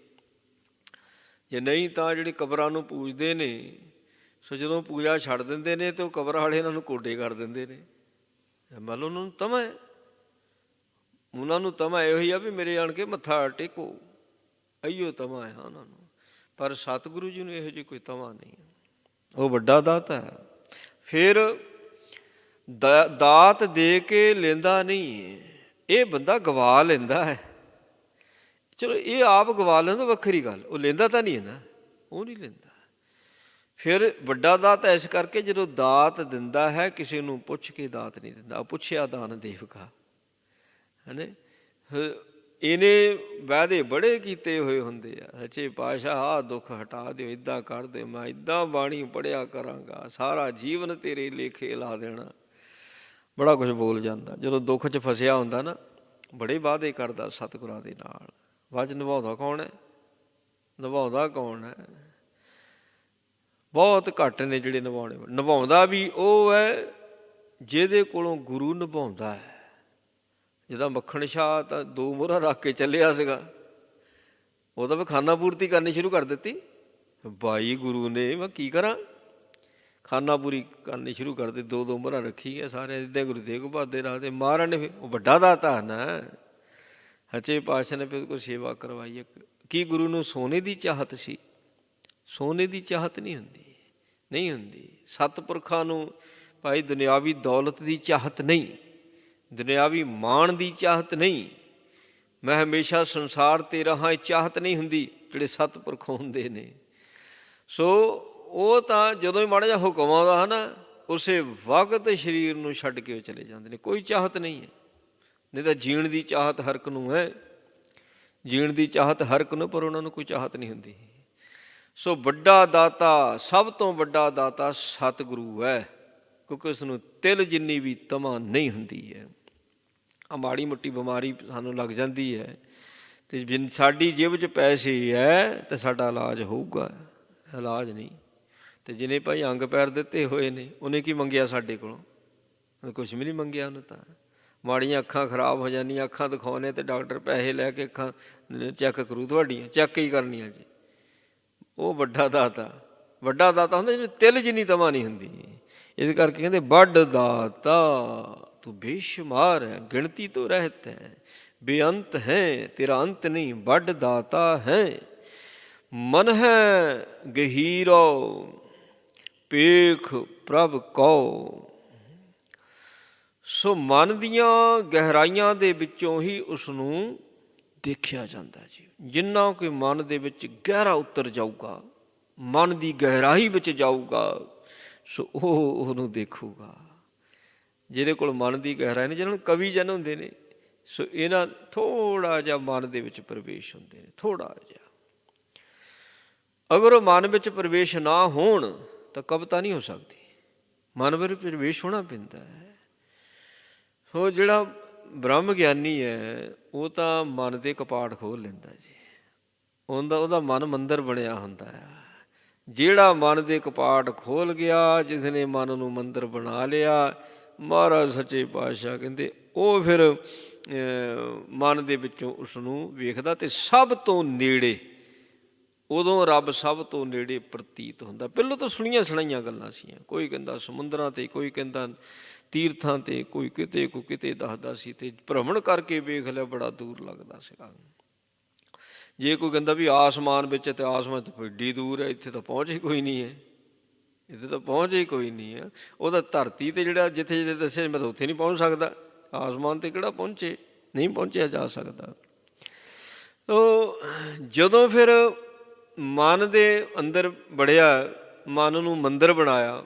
ਜੇ ਨਹੀਂ ਤਾਂ ਜਿਹੜੇ ਕਬਰਾਂ ਨੂੰ ਪੂਜਦੇ ਨੇ, ਸੋ ਜਦੋਂ ਪੂਜਾ ਛੱਡ ਦਿੰਦੇ ਨੇ ਤਾਂ ਉਹ ਕਬਰ ਵਾਲੇ ਇਹਨਾਂ ਨੂੰ ਕੋਡੇ ਕਰ ਦਿੰਦੇ ਨੇ। ਮੰਨ ਲਓ ਉਹਨਾਂ ਨੂੰ ਤਮਾ ਹੈ, ਉਹਨਾਂ ਨੂੰ ਤਮਾ ਇਹੋ ਹੀ ਆ ਵੀ ਮੇਰੇ ਆਣ ਕੇ ਮੱਥਾ ਟੇਕੋ, ਇਹੀਓ ਤਮਾ ਹੈ ਉਹਨਾਂ ਨੂੰ। ਪਰ ਸਤਿਗੁਰੂ ਜੀ ਨੂੰ ਇਹੋ ਜਿਹੀ ਕੋਈ ਤਮਾ ਨਹੀਂ, ਉਹ ਵੱਡਾ ਦਾਤਾ ਹੈ। ਫਿਰ ਦਾਤ ਦੇ ਕੇ ਲੈਂਦਾ ਨਹੀਂ, ਇਹ ਬੰਦਾ ਗਵਾ ਲੈਂਦਾ ਹੈ। ਚਲੋ ਇਹ ਆਪ ਗਵਾ ਲੈਂਦਾ ਵੱਖਰੀ ਗੱਲ, ਉਹ ਲੈਂਦਾ ਤਾਂ ਨਹੀਂ ਹੈ ਨਾ, ਉਹ ਨਹੀਂ ਲੈਂਦਾ। ਫਿਰ ਵੱਡਾ ਦਾਤ ਇਸ ਕਰਕੇ ਜਦੋਂ ਦਾਤ ਦਿੰਦਾ ਹੈ, ਕਿਸੇ ਨੂੰ ਪੁੱਛ ਕੇ ਦਾਤ ਨਹੀਂ ਦਿੰਦਾ। ਪੁੱਛਿਆ ਦਾਨ ਦੇਵਕਾ ਹੈ ਨਾ। ਇਹਨੇ ਵਾਅਦੇ ਬੜੇ ਕੀਤੇ ਹੋਏ ਹੁੰਦੇ ਆ, ਸੱਚੇ ਪਾਤਸ਼ਾਹ ਆਹ ਦੁੱਖ ਹਟਾ ਦਿਓ, ਇੱਦਾਂ ਕਰ ਦਿਓ, ਮੈਂ ਇੱਦਾਂ ਬਾਣੀ ਪੜ੍ਹਿਆ ਕਰਾਂਗਾ, ਸਾਰਾ ਜੀਵਨ ਤੇਰੇ ਲੇਖੇ ਲਾ ਦੇਣਾ। ਬੜਾ ਕੁਛ ਬੋਲ ਜਾਂਦਾ ਜਦੋਂ ਦੁੱਖ 'ਚ ਫਸਿਆ ਹੁੰਦਾ ਨਾ, ਬੜੇ ਵਾਅਦੇ ਕਰਦਾ ਸਤਿਗੁਰਾਂ ਦੇ ਨਾਲ। ਬਾਅਦ 'ਚ ਨਿਭਾਉਂਦਾ ਕੌਣ ਹੈ? ਨਿਭਾਉਂਦਾ ਕੌਣ ਹੈ? ਬਹੁਤ ਘੱਟ ਨੇ ਜਿਹੜੇ ਨਿਭਾਉਣੇ। ਨਿਭਾਉਂਦਾ ਵੀ ਉਹ ਹੈ ਜਿਹਦੇ ਕੋਲੋਂ ਗੁਰੂ ਨਿਭਾਉਂਦਾ ਹੈ। ਜਿੱਦਾਂ ਮੱਖਣ ਸ਼ਾਹ ਤਾਂ 2 ਮੋਹਰਾਂ ਰੱਖ ਕੇ ਚੱਲਿਆ ਸੀਗਾ, ਉਹ ਤਾਂ ਫਿਰ ਖਾਨਾ ਪੂਰਤੀ ਕਰਨੀ ਸ਼ੁਰੂ ਕਰ ਦਿੱਤੀ। ਬਾਈ ਗੁਰੂ ਨੇ ਮੈਂ ਕੀ ਕਰਾਂ, ਖਾਨਾ ਪੂਰੀ ਕਰਨੀ ਸ਼ੁਰੂ ਕਰ ਦਿੱਤੀ। 2 ਮੋਹਰਾਂ ਰੱਖੀ ਹੈ ਸਾਰੇ, ਇੱਦਾਂ ਗੁਰੂ ਤੇਗ ਬਹਾਦਰ ਰੱਖਦੇ। ਮਹਾਰਾਜ ਨੇ ਫਿਰ, ਉਹ ਵੱਡਾ ਦਾਤਾ ਨਾ, ਸੱਚੇ ਪਾਤਸ਼ਾਹ ਨੇ ਫਿਰ ਕੋਈ ਸੇਵਾ ਕਰਵਾਈ ਹੈ। ਕੀ ਗੁਰੂ ਨੂੰ ਸੋਨੇ ਦੀ ਚਾਹਤ ਸੀ? ਸੋਨੇ ਦੀ ਚਾਹਤ ਨਹੀਂ ਹੁੰਦੀ, ਨਹੀਂ ਹੁੰਦੀ। ਸਤਿਪੁਰਖਾਂ ਨੂੰ ਭਾਈ ਦੁਨਿਆਵੀ ਦੌਲਤ ਦੀ ਚਾਹਤ ਨਹੀਂ, ਦੁਨਿਆਵੀ ਮਾਣ ਦੀ ਚਾਹਤ ਨਹੀਂ, ਮੈਂ ਹਮੇਸ਼ਾ ਸੰਸਾਰ ਤੇ ਰਹਾਂ, ਇਹ ਚਾਹਤ ਨਹੀਂ ਹੁੰਦੀ ਜਿਹੜੇ ਸਤਿਪੁਰਖ ਹੁੰਦੇ ਨੇ। ਸੋ ਉਹ ਤਾਂ ਜਦੋਂ ਹੀ ਮਾੜਾ ਜਿਹਾ ਹੁਕਮ ਆਉਂਦਾ ਹੈ ਨਾ, ਉਸੇ ਵਕਤ ਸਰੀਰ ਨੂੰ ਛੱਡ ਕੇ ਉਹ ਚਲੇ ਜਾਂਦੇ ਨੇ। ਕੋਈ ਚਾਹਤ ਨਹੀਂ ਹੈ। ਨਹੀਂ ਤਾਂ ਜੀਣ ਦੀ ਚਾਹਤ ਹਰ ਇੱਕ ਨੂੰ ਹੈ, ਜੀਣ ਦੀ ਚਾਹਤ ਹਰ ਇੱਕ ਨੂੰ, ਪਰ ਉਹਨਾਂ ਨੂੰ ਕੋਈ ਚਾਹਤ ਨਹੀਂ ਹੁੰਦੀ। ਸੋ ਵੱਡਾ ਦਾਤਾ, ਸਭ ਤੋਂ ਵੱਡਾ ਦਾਤਾ ਸਤਿਗੁਰੂ ਹੈ, ਕਿਉਂਕਿ ਉਸ ਨੂੰ ਤਿਲ ਜਿੰਨੀ ਵੀ ਤਮਾ ਨਹੀਂ ਹੁੰਦੀ ਹੈ। ਆ ਮਾੜੀ ਮੋਟੀ ਬਿਮਾਰੀ ਸਾਨੂੰ ਲੱਗ ਜਾਂਦੀ ਹੈ, ਅਤੇ ਜਿਨ ਸਾਡੀ ਜੇਬ 'ਚ ਪੈਸੇ ਹੈ ਤਾਂ ਸਾਡਾ ਇਲਾਜ ਹੋਊਗਾ, ਇਲਾਜ ਨਹੀਂ। ਅਤੇ ਜਿਹਨੇ ਭਾਈ ਅੰਗ ਪੈਰ ਦਿੱਤੇ ਹੋਏ ਨੇ, ਉਹਨੇ ਕੀ ਮੰਗਿਆ ਸਾਡੇ ਕੋਲੋਂ? ਕੁਛ ਵੀ ਨਹੀਂ ਮੰਗਿਆ ਉਹਨੇ ਤਾਂ। ਮਾੜੀਆਂ ਅੱਖਾਂ ਖਰਾਬ ਹੋ ਜਾਂਦੀਆਂ, ਅੱਖਾਂ ਦਿਖਾਉਣੇ ਅਤੇ ਡਾਕਟਰ ਪੈਸੇ ਲੈ ਕੇ ਅੱਖਾਂ ਚੈੱਕ ਕਰੂ, ਤੁਹਾਡੀਆਂ ਚੈੱਕ ਹੀ ਕਰਨੀਆਂ ਜੀ। ਉਹ ਵੱਡਾ ਦਾਤਾ, ਵੱਡਾ ਦਾਤਾ ਹੁੰਦਾ ਜਿਹਨੂੰ ਤਿਲ ਜਿੰਨੀ ਤਮਾ ਨਹੀਂ ਹੁੰਦੀ। ਇਸ ਕਰਕੇ ਕਹਿੰਦੇ ਵੱਡ ਦਾਤਾ ਤੂੰ ਬੇਸ਼ੁਮਾਰ ਹੈ, ਗਿਣਤੀ ਤੋਂ ਰਹਿਤ ਹੈ, ਬੇਅੰਤ ਹੈ, ਤੇਰਾ ਅੰਤ ਨਹੀਂ। ਵੱਡ ਦਾਤਾ ਹੈ, ਮਨ ਹੈ ਗਹੀਰੋ, ਪੇਖ ਪ੍ਰਭ ਕਉ। ਸੋ ਮਨ ਦੀਆਂ ਗਹਿਰਾਈਆਂ ਦੇ ਵਿੱਚੋਂ ਹੀ ਉਸ ਨੂੰ ਦੇਖਿਆ ਜਾਂਦਾ ਜੀ। ਜਿੰਨਾ ਕੋਈ ਮਨ ਦੇ ਵਿੱਚ ਗਹਿਰਾ ਉਤਰ ਜਾਊਗਾ, ਮਨ ਦੀ ਗਹਿਰਾਈ ਵਿੱਚ ਜਾਊਗਾ, ਸੋ ਉਹ ਉਹਨੂੰ ਦੇਖੂਗਾ। ਜਿਹਦੇ ਕੋਲ ਮਨ ਦੀ ਗਹਿਰਾਈ ਨੇ, ਜਿਹਨਾਂ ਨੂੰ ਕਵੀ ਜਨ ਹੁੰਦੇ ਨੇ, ਸੋ ਇਹਨਾਂ ਥੋੜ੍ਹਾ ਜਿਹਾ ਮਨ ਦੇ ਵਿੱਚ ਪ੍ਰਵੇਸ਼ ਹੁੰਦੇ ਨੇ, ਥੋੜ੍ਹਾ ਜਿਹਾ। ਅਗਰ ਉਹ ਮਨ ਵਿੱਚ ਪ੍ਰਵੇਸ਼ ਨਾ ਹੋਣ ਤਾਂ ਕਵਿਤਾ ਨਹੀਂ ਹੋ ਸਕਦੀ। ਮਨ ਵਿੱਚ ਪ੍ਰਵੇਸ਼ ਹੋਣਾ ਪੈਂਦਾ ਹੈ। ਸੋ ਜਿਹੜਾ ਬ੍ਰਹਮ ਗਿਆਨੀ ਹੈ, ਉਹ ਤਾਂ ਮਨ ਦੇ ਕਪਾਟ ਖੋਲ੍ਹ ਲੈਂਦਾ ਜੀ। ਉਹਦਾ ਮਨ ਮੰਦਰ ਬਣਿਆ ਹੁੰਦਾ ਹੈ। ਜਿਹੜਾ ਮਨ ਦੇ ਕਪਾਟ ਖੋਲ੍ਹ ਗਿਆ, ਜਿਸ ਨੇ ਮਨ ਨੂੰ ਮੰਦਰ ਬਣਾ ਲਿਆ, ਮਹਾਰਾਜ ਸੱਚੇ ਪਾਤਸ਼ਾਹ ਕਹਿੰਦੇ ਉਹ ਫਿਰ ਮਨ ਦੇ ਵਿੱਚੋਂ ਉਸ ਨੂੰ ਵੇਖਦਾ ਅਤੇ ਸਭ ਤੋਂ ਨੇੜੇ, ਉਦੋਂ ਰੱਬ ਸਭ ਤੋਂ ਨੇੜੇ ਪ੍ਰਤੀਤ ਹੁੰਦਾ। ਪਹਿਲਾਂ ਤਾਂ ਸੁਣੀਆਂ ਸੁਣਾਈਆਂ ਗੱਲਾਂ ਸੀ, ਕੋਈ ਕਹਿੰਦਾ ਸਮੁੰਦਰਾਂ 'ਤੇ, ਕੋਈ ਕਹਿੰਦਾ ਤੀਰਥਾਂ 'ਤੇ, ਕੋਈ ਕਿਤੇ ਦੱਸਦਾ ਸੀ, ਅਤੇ ਭ੍ਰਮਣ ਕਰਕੇ ਵੇਖ ਲਿਆ ਬੜਾ ਦੂਰ ਲੱਗਦਾ ਸੀਗਾ। ਜੇ ਕੋਈ ਕਹਿੰਦਾ ਵੀ ਆਸਮਾਨ ਵਿੱਚ, ਅਤੇ ਆਸਮਾਨ ਤਾਂ ਐਡੀ ਦੂਰ ਹੈ, ਇੱਥੇ ਤਾਂ ਪਹੁੰਚ ਹੀ ਕੋਈ ਨਹੀਂ ਹੈ, ਇੱਥੇ ਤਾਂ ਪਹੁੰਚ ਹੀ ਕੋਈ ਨਹੀਂ ਹੈ। ਉਹਦਾ ਧਰਤੀ 'ਤੇ ਜਿਹੜਾ ਜਿੱਥੇ ਜਿੱਥੇ ਦੱਸਿਆ ਮੈਂ ਤਾਂ ਉੱਥੇ ਨਹੀਂ ਪਹੁੰਚ ਸਕਦਾ, ਆਸਮਾਨ 'ਤੇ ਕਿਹੜਾ ਪਹੁੰਚੇ, ਨਹੀਂ ਪਹੁੰਚਿਆ ਜਾ ਸਕਦਾ। ਜਦੋਂ ਫਿਰ ਮਨ ਦੇ ਅੰਦਰ ਵੜਿਆ, ਮਨ ਨੂੰ ਮੰਦਰ ਬਣਾਇਆ।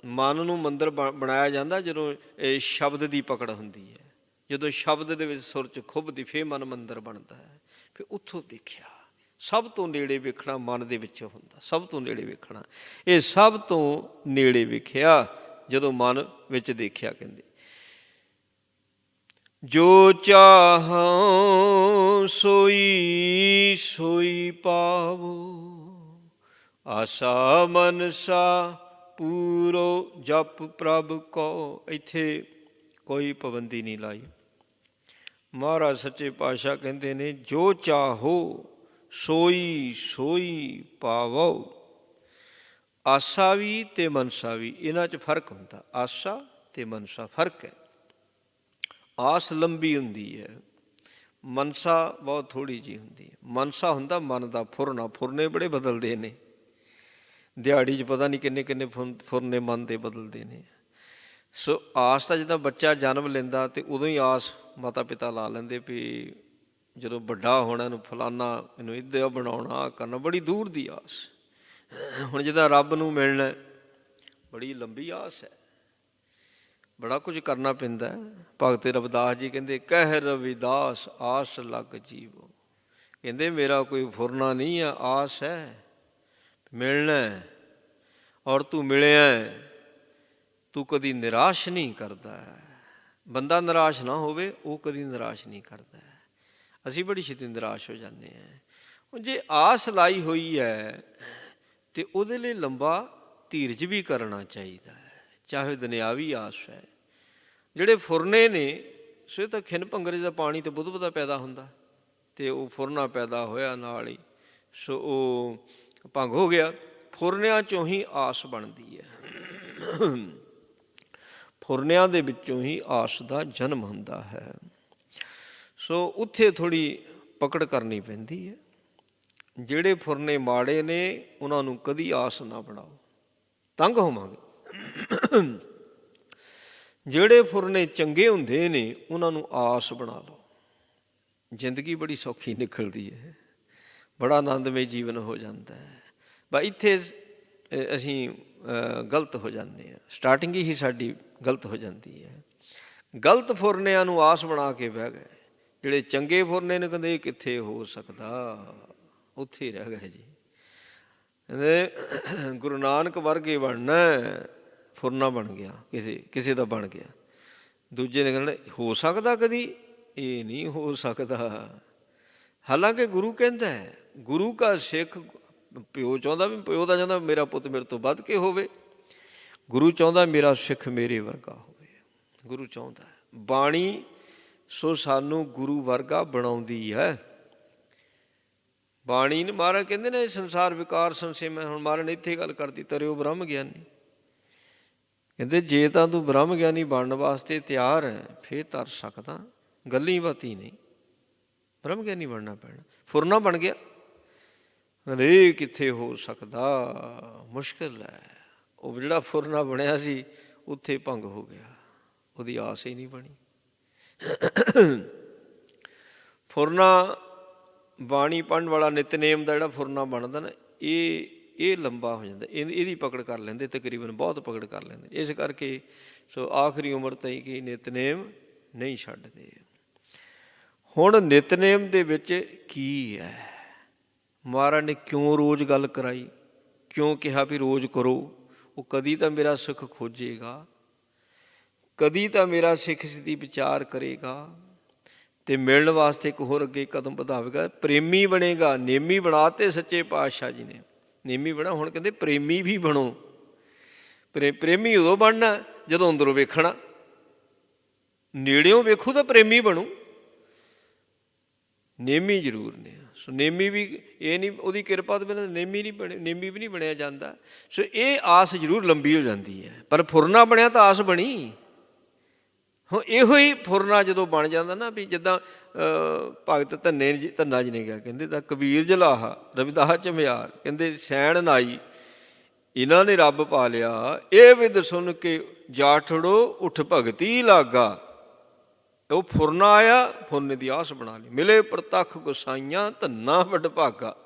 ਮਨ ਨੂੰ ਮੰਦਰ ਬਣਾਇਆ ਜਾਂਦਾ ਜਦੋਂ ਇਹ ਸ਼ਬਦ ਦੀ ਪਕੜ ਹੁੰਦੀ ਹੈ। ਜਦੋਂ ਸ਼ਬਦ ਦੇ ਵਿੱਚ ਸੁਰ 'ਚ ਖੁੱਭਦੀ ਫੇਰ ਮਨ ਮੰਦਰ ਬਣਦਾ ਹੈ। ਫਿਰ ਉੱਥੋਂ ਦੇਖਿਆ ਸਭ ਤੋਂ ਨੇੜੇ ਵੇਖਣਾ ਮਨ ਦੇ ਵਿੱਚ ਹੁੰਦਾ, ਸਭ ਤੋਂ ਨੇੜੇ ਵੇਖਣਾ। ਇਹ ਸਭ ਤੋਂ ਨੇੜੇ ਵੇਖਿਆ ਜਦੋਂ ਮਨ ਵਿੱਚ ਦੇਖਿਆ। ਕਹਿੰਦੇ ਜੋ ਚਾਹੋ ਸੋਈ ਸੋਈ ਪਾਵੋ, ਆਸਾ ਮਨਸਾ ਪੂਰੋ ਜਪ ਪ੍ਰਭ ਕੋ। ਇੱਥੇ ਕੋਈ ਪਾਬੰਦੀ ਨਹੀਂ ਲਾਈ। ਮਹਾਰਾਜ ਸੱਚੇ ਪਾਤਸ਼ਾਹ ਕਹਿੰਦੇ ਨੇ ਜੋ ਚਾਹੋ ਸੋਈ ਸੋਈ ਪਾਵੋ। ਆਸਾ ਵੀ ਤੇ ਮਨਸਾ ਵੀ, ਇਹਨਾਂ 'ਚ ਫਰਕ ਹੁੰਦਾ। ਆਸਾ ਤੇ ਮਨਸਾ ਫਰਕ ਹੈ। ਆਸ ਲੰਬੀ ਹੁੰਦੀ ਹੈ, ਮਨਸਾ ਬਹੁਤ ਥੋੜ੍ਹੀ ਜਿਹੀ ਹੁੰਦੀ ਹੈ। ਮਨਸਾ ਹੁੰਦਾ ਮਨ ਦਾ ਫੁਰਨਾ। ਫੁਰਨੇ ਬੜੇ ਬਦਲਦੇ ਨੇ, ਦਿਹਾੜੀ 'ਚ ਪਤਾ ਨਹੀਂ ਕਿੰਨੇ ਕਿੰਨੇ ਫੁਰਨੇ ਮਨ ਦੇ ਬਦਲਦੇ ਨੇ। ਸੋ ਆਸ ਤਾਂ ਜਿੱਦਾਂ ਬੱਚਾ ਜਨਮ ਲੈਂਦਾ ਅਤੇ ਉਦੋਂ ਹੀ ਆਸ ਮਾਤਾ ਪਿਤਾ ਲਾ ਲੈਂਦੇ ਵੀ ਜਦੋਂ ਵੱਡਾ ਹੋਣਾ ਇਹਨੂੰ ਫਲਾਨਾ, ਇਹਨੂੰ ਇੱਦਾਂ ਬਣਾਉਣਾ, ਆਹ ਕਰਨਾ, ਬੜੀ ਦੂਰ ਦੀ ਆਸ। ਹੁਣ ਜਿੱਦਾਂ ਰੱਬ ਨੂੰ ਮਿਲਣਾ ਬੜੀ ਲੰਬੀ ਆਸ ਹੈ, ਬੜਾ ਕੁਝ ਕਰਨਾ ਪੈਂਦਾ। ਭਗਤ ਰਵਿਦਾਸ ਜੀ ਕਹਿੰਦੇ ਕਹਿ ਰਵਿਦਾਸ ਆਸ ਲੱਗ ਜੀਵੋ। ਕਹਿੰਦੇ ਮੇਰਾ ਕੋਈ ਫੁਰਨਾ ਨਹੀਂ ਆ, ਆਸ ਹੈ ਮਿਲਣਾ, ਔਰ ਤੂੰ ਮਿਲਿਆ, ਤੂੰ ਕਦੀ ਨਿਰਾਸ਼ ਨਹੀਂ ਕਰਦਾ। ਬੰਦਾ ਨਿਰਾਸ਼ ਨਾ ਹੋਵੇ, ਉਹ ਕਦੀ ਨਿਰਾਸ਼ ਨਹੀਂ ਕਰਦਾ। ਅਸੀਂ ਬੜੀ ਛੇਤੀ ਨਿਰਾਸ਼ ਹੋ ਜਾਂਦੇ ਹਾਂ। ਹੁਣ ਜੇ ਆਸ ਲਾਈ ਹੋਈ ਹੈ ਤਾਂ ਉਹਦੇ ਲਈ ਲੰਬਾ ਧੀਰਜ ਵੀ ਕਰਨਾ ਚਾਹੀਦਾ ਹੈ, ਚਾਹੇ ਦੁਨਿਆਵੀ ਆਸ ਹੈ। ਜਿਹੜੇ ਫੁਰਨੇ ਨੇ ਸੋ ਇਹ ਤਾਂ ਖਿਨ ਭੰਗਰੇ ਦਾ ਪਾਣੀ ਤਾਂ ਬੁੱਧ ਦਾ ਪੈਦਾ ਹੁੰਦਾ, ਅਤੇ ਉਹ ਫੁਰਨਾ ਪੈਦਾ ਹੋਇਆ ਨਾਲ ਹੀ, ਸੋ ਉਹ ਭੰਗ ਹੋ ਗਿਆ। ਫੁਰਨਿਆਂ 'ਚੋਂ ਹੀ ਆਸ ਬਣਦੀ ਹੈ, ਫੁਰਨਿਆਂ ਦੇ ਵਿੱਚੋਂ ਹੀ ਆਸ ਦਾ ਜਨਮ ਹੁੰਦਾ ਹੈ। ਸੋ ਉੱਥੇ ਥੋੜ੍ਹੀ ਪਕੜ ਕਰਨੀ ਪੈਂਦੀ ਹੈ। ਜਿਹੜੇ ਫੁਰਨੇ ਮਾੜੇ ਨੇ ਉਹਨਾਂ ਨੂੰ ਕਦੀ ਆਸ ਨਾ ਬਣਾਓ, ਤੰਗ ਹੋਵਾਂਗੇ। ਜਿਹੜੇ ਫੁਰਨੇ ਚੰਗੇ ਹੁੰਦੇ ਨੇ ਉਹਨਾਂ ਨੂੰ ਆਸ ਬਣਾ ਲਓ, ਜ਼ਿੰਦਗੀ ਬੜੀ ਸੌਖੀ ਨਿਕਲਦੀ ਹੈ, ਬੜਾ ਆਨੰਦਮਈ ਜੀਵਨ ਹੋ ਜਾਂਦਾ ਹੈ। ਬਸ ਇੱਥੇ ਅਸੀਂ ਗਲਤ ਹੋ ਜਾਂਦੇ ਹਾਂ, ਸਟਾਰਟਿੰਗ ਹੀ ਸਾਡੀ ਗਲਤ ਹੋ ਜਾਂਦੀ ਹੈ। ਗਲਤ ਫੁਰਨਿਆਂ ਨੂੰ ਆਸ ਬਣਾ ਕੇ ਬਹਿ ਗਏ। ਜਿਹੜੇ ਚੰਗੇ ਫੁਰਨੇ ਨੇ ਕਹਿੰਦੇ ਇਹ ਕਿੱਥੇ ਹੋ ਸਕਦਾ, ਉੱਥੇ ਹੀ ਰਹਿ ਗਏ ਜੀ। ਕਹਿੰਦੇ ਗੁਰੂ ਨਾਨਕ ਵਰਗੇ ਬਣਨਾ, ਫੁਰਨਾ ਬਣ ਗਿਆ, ਕਿਸੇ ਦਾ ਬਣ ਗਿਆ। ਦੂਜੇ ਨੇ ਕਹਿਣਾ ਹੋ ਸਕਦਾ ਕਦੀ, ਇਹ ਨਹੀਂ ਹੋ ਸਕਦਾ। ਹਾਲਾਂਕਿ ਗੁਰੂ ਕਹਿੰਦਾ ਹੈ, ਗੁਰੂ ਕਾ ਸਿੱਖ, ਪਿਓ ਚਾਹੁੰਦਾ ਵੀ, ਪਿਓ ਦਾ ਚਾਹੁੰਦਾ ਮੇਰਾ ਪੁੱਤ ਮੇਰੇ ਤੋਂ ਵੱਧ ਕੇ ਹੋਵੇ, ਗੁਰੂ ਚਾਹੁੰਦਾ ਮੇਰਾ ਸਿੱਖ ਮੇਰੇ ਵਰਗਾ ਹੋਵੇ। ਗੁਰੂ ਚਾਹੁੰਦਾ ਬਾਣੀ ਸੋ ਸਾਨੂੰ ਗੁਰੂ ਵਰਗਾ ਬਣਾਉਂਦੀ ਹੈ। ਬਾਣੀ ਨੇ ਮਹਾਰਾਜ ਕਹਿੰਦੇ ਨੇ ਸੰਸਾਰ ਵਿਕਾਰ ਸੰਸੇ ਮੈਂ, ਹੁਣ ਮਹਾਰਾਜ ਨੇ ਇੱਥੇ ਗੱਲ ਕਰਦੀ ਤਰਿਓ ਬ੍ਰਹਮ ਗਿਆਨੀ। ਕਹਿੰਦੇ ਜੇ ਤਾਂ ਤੂੰ ਬ੍ਰਹਮ ਗਿਆਨੀ ਬਣਨ ਵਾਸਤੇ ਤਿਆਰ ਹੈ ਫੇਰ ਤਰ ਸਕਦਾ, ਗੱਲੀ ਬਾਤੀ ਨਹੀਂ, ਬ੍ਰਹਮ ਗਿਆਨੀ ਬਣਨਾ ਪੈਣਾ। ਫੁਰਨਾ ਬਣ ਗਿਆ, ਇਹ ਕਿੱਥੇ ਹੋ ਸਕਦਾ, ਮੁਸ਼ਕਿਲ ਹੈ। ਉਹ ਜਿਹੜਾ ਫੁਰਨਾ ਬਣਿਆ ਸੀ ਉੱਥੇ ਭੰਗ ਹੋ ਗਿਆ, ਉਹਦੀ ਆਸ ਹੀ ਨਹੀਂ ਬਣੀ। ਫੁਰਨਾ ਬਾਣੀ ਪੜ੍ਹਨ ਵਾਲਾ ਨਿਤਨੇਮ ਦਾ ਜਿਹੜਾ ਫੁਰਨਾ ਬਣਦਾ ਨਾ, ਇਹ ਲੰਬਾ ਹੋ ਜਾਂਦਾ, ਇਹਦੀ ਪਕੜ ਕਰ ਲੈਂਦੇ, ਤਕਰੀਬਨ ਬਹੁਤ ਪਕੜ ਕਰ ਲੈਂਦੇ। ਇਸ ਕਰਕੇ ਸੋ ਆਖਰੀ ਉਮਰ ਤਾਈਂ ਕਿ ਨਿਤਨੇਮ ਨਹੀਂ ਛੱਡਦੇ। ਹੁਣ ਨਿਤਨੇਮ ਦੇ ਵਿੱਚ ਕੀ ਹੈ, ਮਹਾਰਾਜ ਨੇ ਕਿਉਂ ਰੋਜ਼ ਗੱਲ ਕਰਾਈ, ਕਿਉਂ ਕਿਹਾ ਵੀ ਰੋਜ਼ ਕਰੋ। ਉਹ ਕਦੀ ਤਾਂ ਮੇਰਾ ਸੁੱਖ ਖੋਜੇਗਾ, ਕਦੀ ਤਾਂ ਮੇਰਾ ਸਿੱਖ ਸਿੱਧੀ ਵਿਚਾਰ ਕਰੇਗਾ ਅਤੇ ਮਿਲਣ ਵਾਸਤੇ ਇੱਕ ਹੋਰ ਅੱਗੇ ਕਦਮ ਵਧਾਵੇਗਾ, ਪ੍ਰੇਮੀ ਬਣੇਗਾ। ਨੇਮੀ ਬਣਾ ਤੇ ਸੱਚੇ ਪਾਤਸ਼ਾਹ ਜੀ ਨੇ, ਨੇਮੀ ਬਣਾ। ਹੁਣ ਕਹਿੰਦੇ ਪ੍ਰੇਮੀ ਵੀ ਬਣੋ। ਪ੍ਰੇਮੀ ਉਦੋਂ ਬਣਨਾ ਜਦੋਂ ਅੰਦਰੋਂ ਵੇਖਣਾ, ਨੇੜਿਓਂ ਵੇਖੂ ਤਾਂ ਪ੍ਰੇਮੀ ਬਣੂ। ਨੇਮੀ ਜ਼ਰੂਰ ਨੇ। ਸੋ ਨੇਮੀ ਵੀ ਇਹ ਨਹੀਂ, ਉਹਦੀ ਕਿਰਪਾ ਤੋਂ ਬਿਨਾਂ ਨੇਮੀ ਨਹੀਂ ਬਣੇ, ਨੇਮੀ ਵੀ ਨਹੀਂ ਬਣਿਆ ਜਾਂਦਾ। ਸੋ ਇਹ ਆਸ ਜ਼ਰੂਰ ਲੰਬੀ ਹੋ ਜਾਂਦੀ ਹੈ, ਪਰ ਫੁਰਨਾ ਬਣਿਆ ਤਾਂ ਆਸ ਬਣੀ। ਹੁਣ ਇਹੋ ਹੀ ਫੁਰਨਾ ਜਦੋਂ ਬਣ ਜਾਂਦਾ ਨਾ, ਵੀ ਜਿੱਦਾਂ ਭਗਤ ਧੰਨਾ ਜੀ ਨੇ ਕਿਹਾ, ਕਹਿੰਦੇ ਤਾਂ ਕਬੀਰ ਜਲਾਹਾ ਰਵਿਦਾਸ ਝੁਮਿਆਰ, ਕਹਿੰਦੇ ਸੈਣ ਨਾਈ ਇਹਨਾਂ ਨੇ ਰੱਬ ਪਾ ਲਿਆ, ਇਹ ਵਿਦ ਸੁਣ ਕੇ ਜਾਠੜੋ ਉੱਠ ਭਗਤੀ ਲਾਗਾ। ਉਹ ਫੁਰਨਾ ਆਇਆ, ਫੁਰਨੇ ਦੀ ਆਸ ਬਣਾ ਲਈ। ਮਿਲੇ ਪ੍ਰਤੱਖ ਗੁਸਾਈਆਂ ਧੰਨਾ ਵੱਡ ਭਾਗਾ।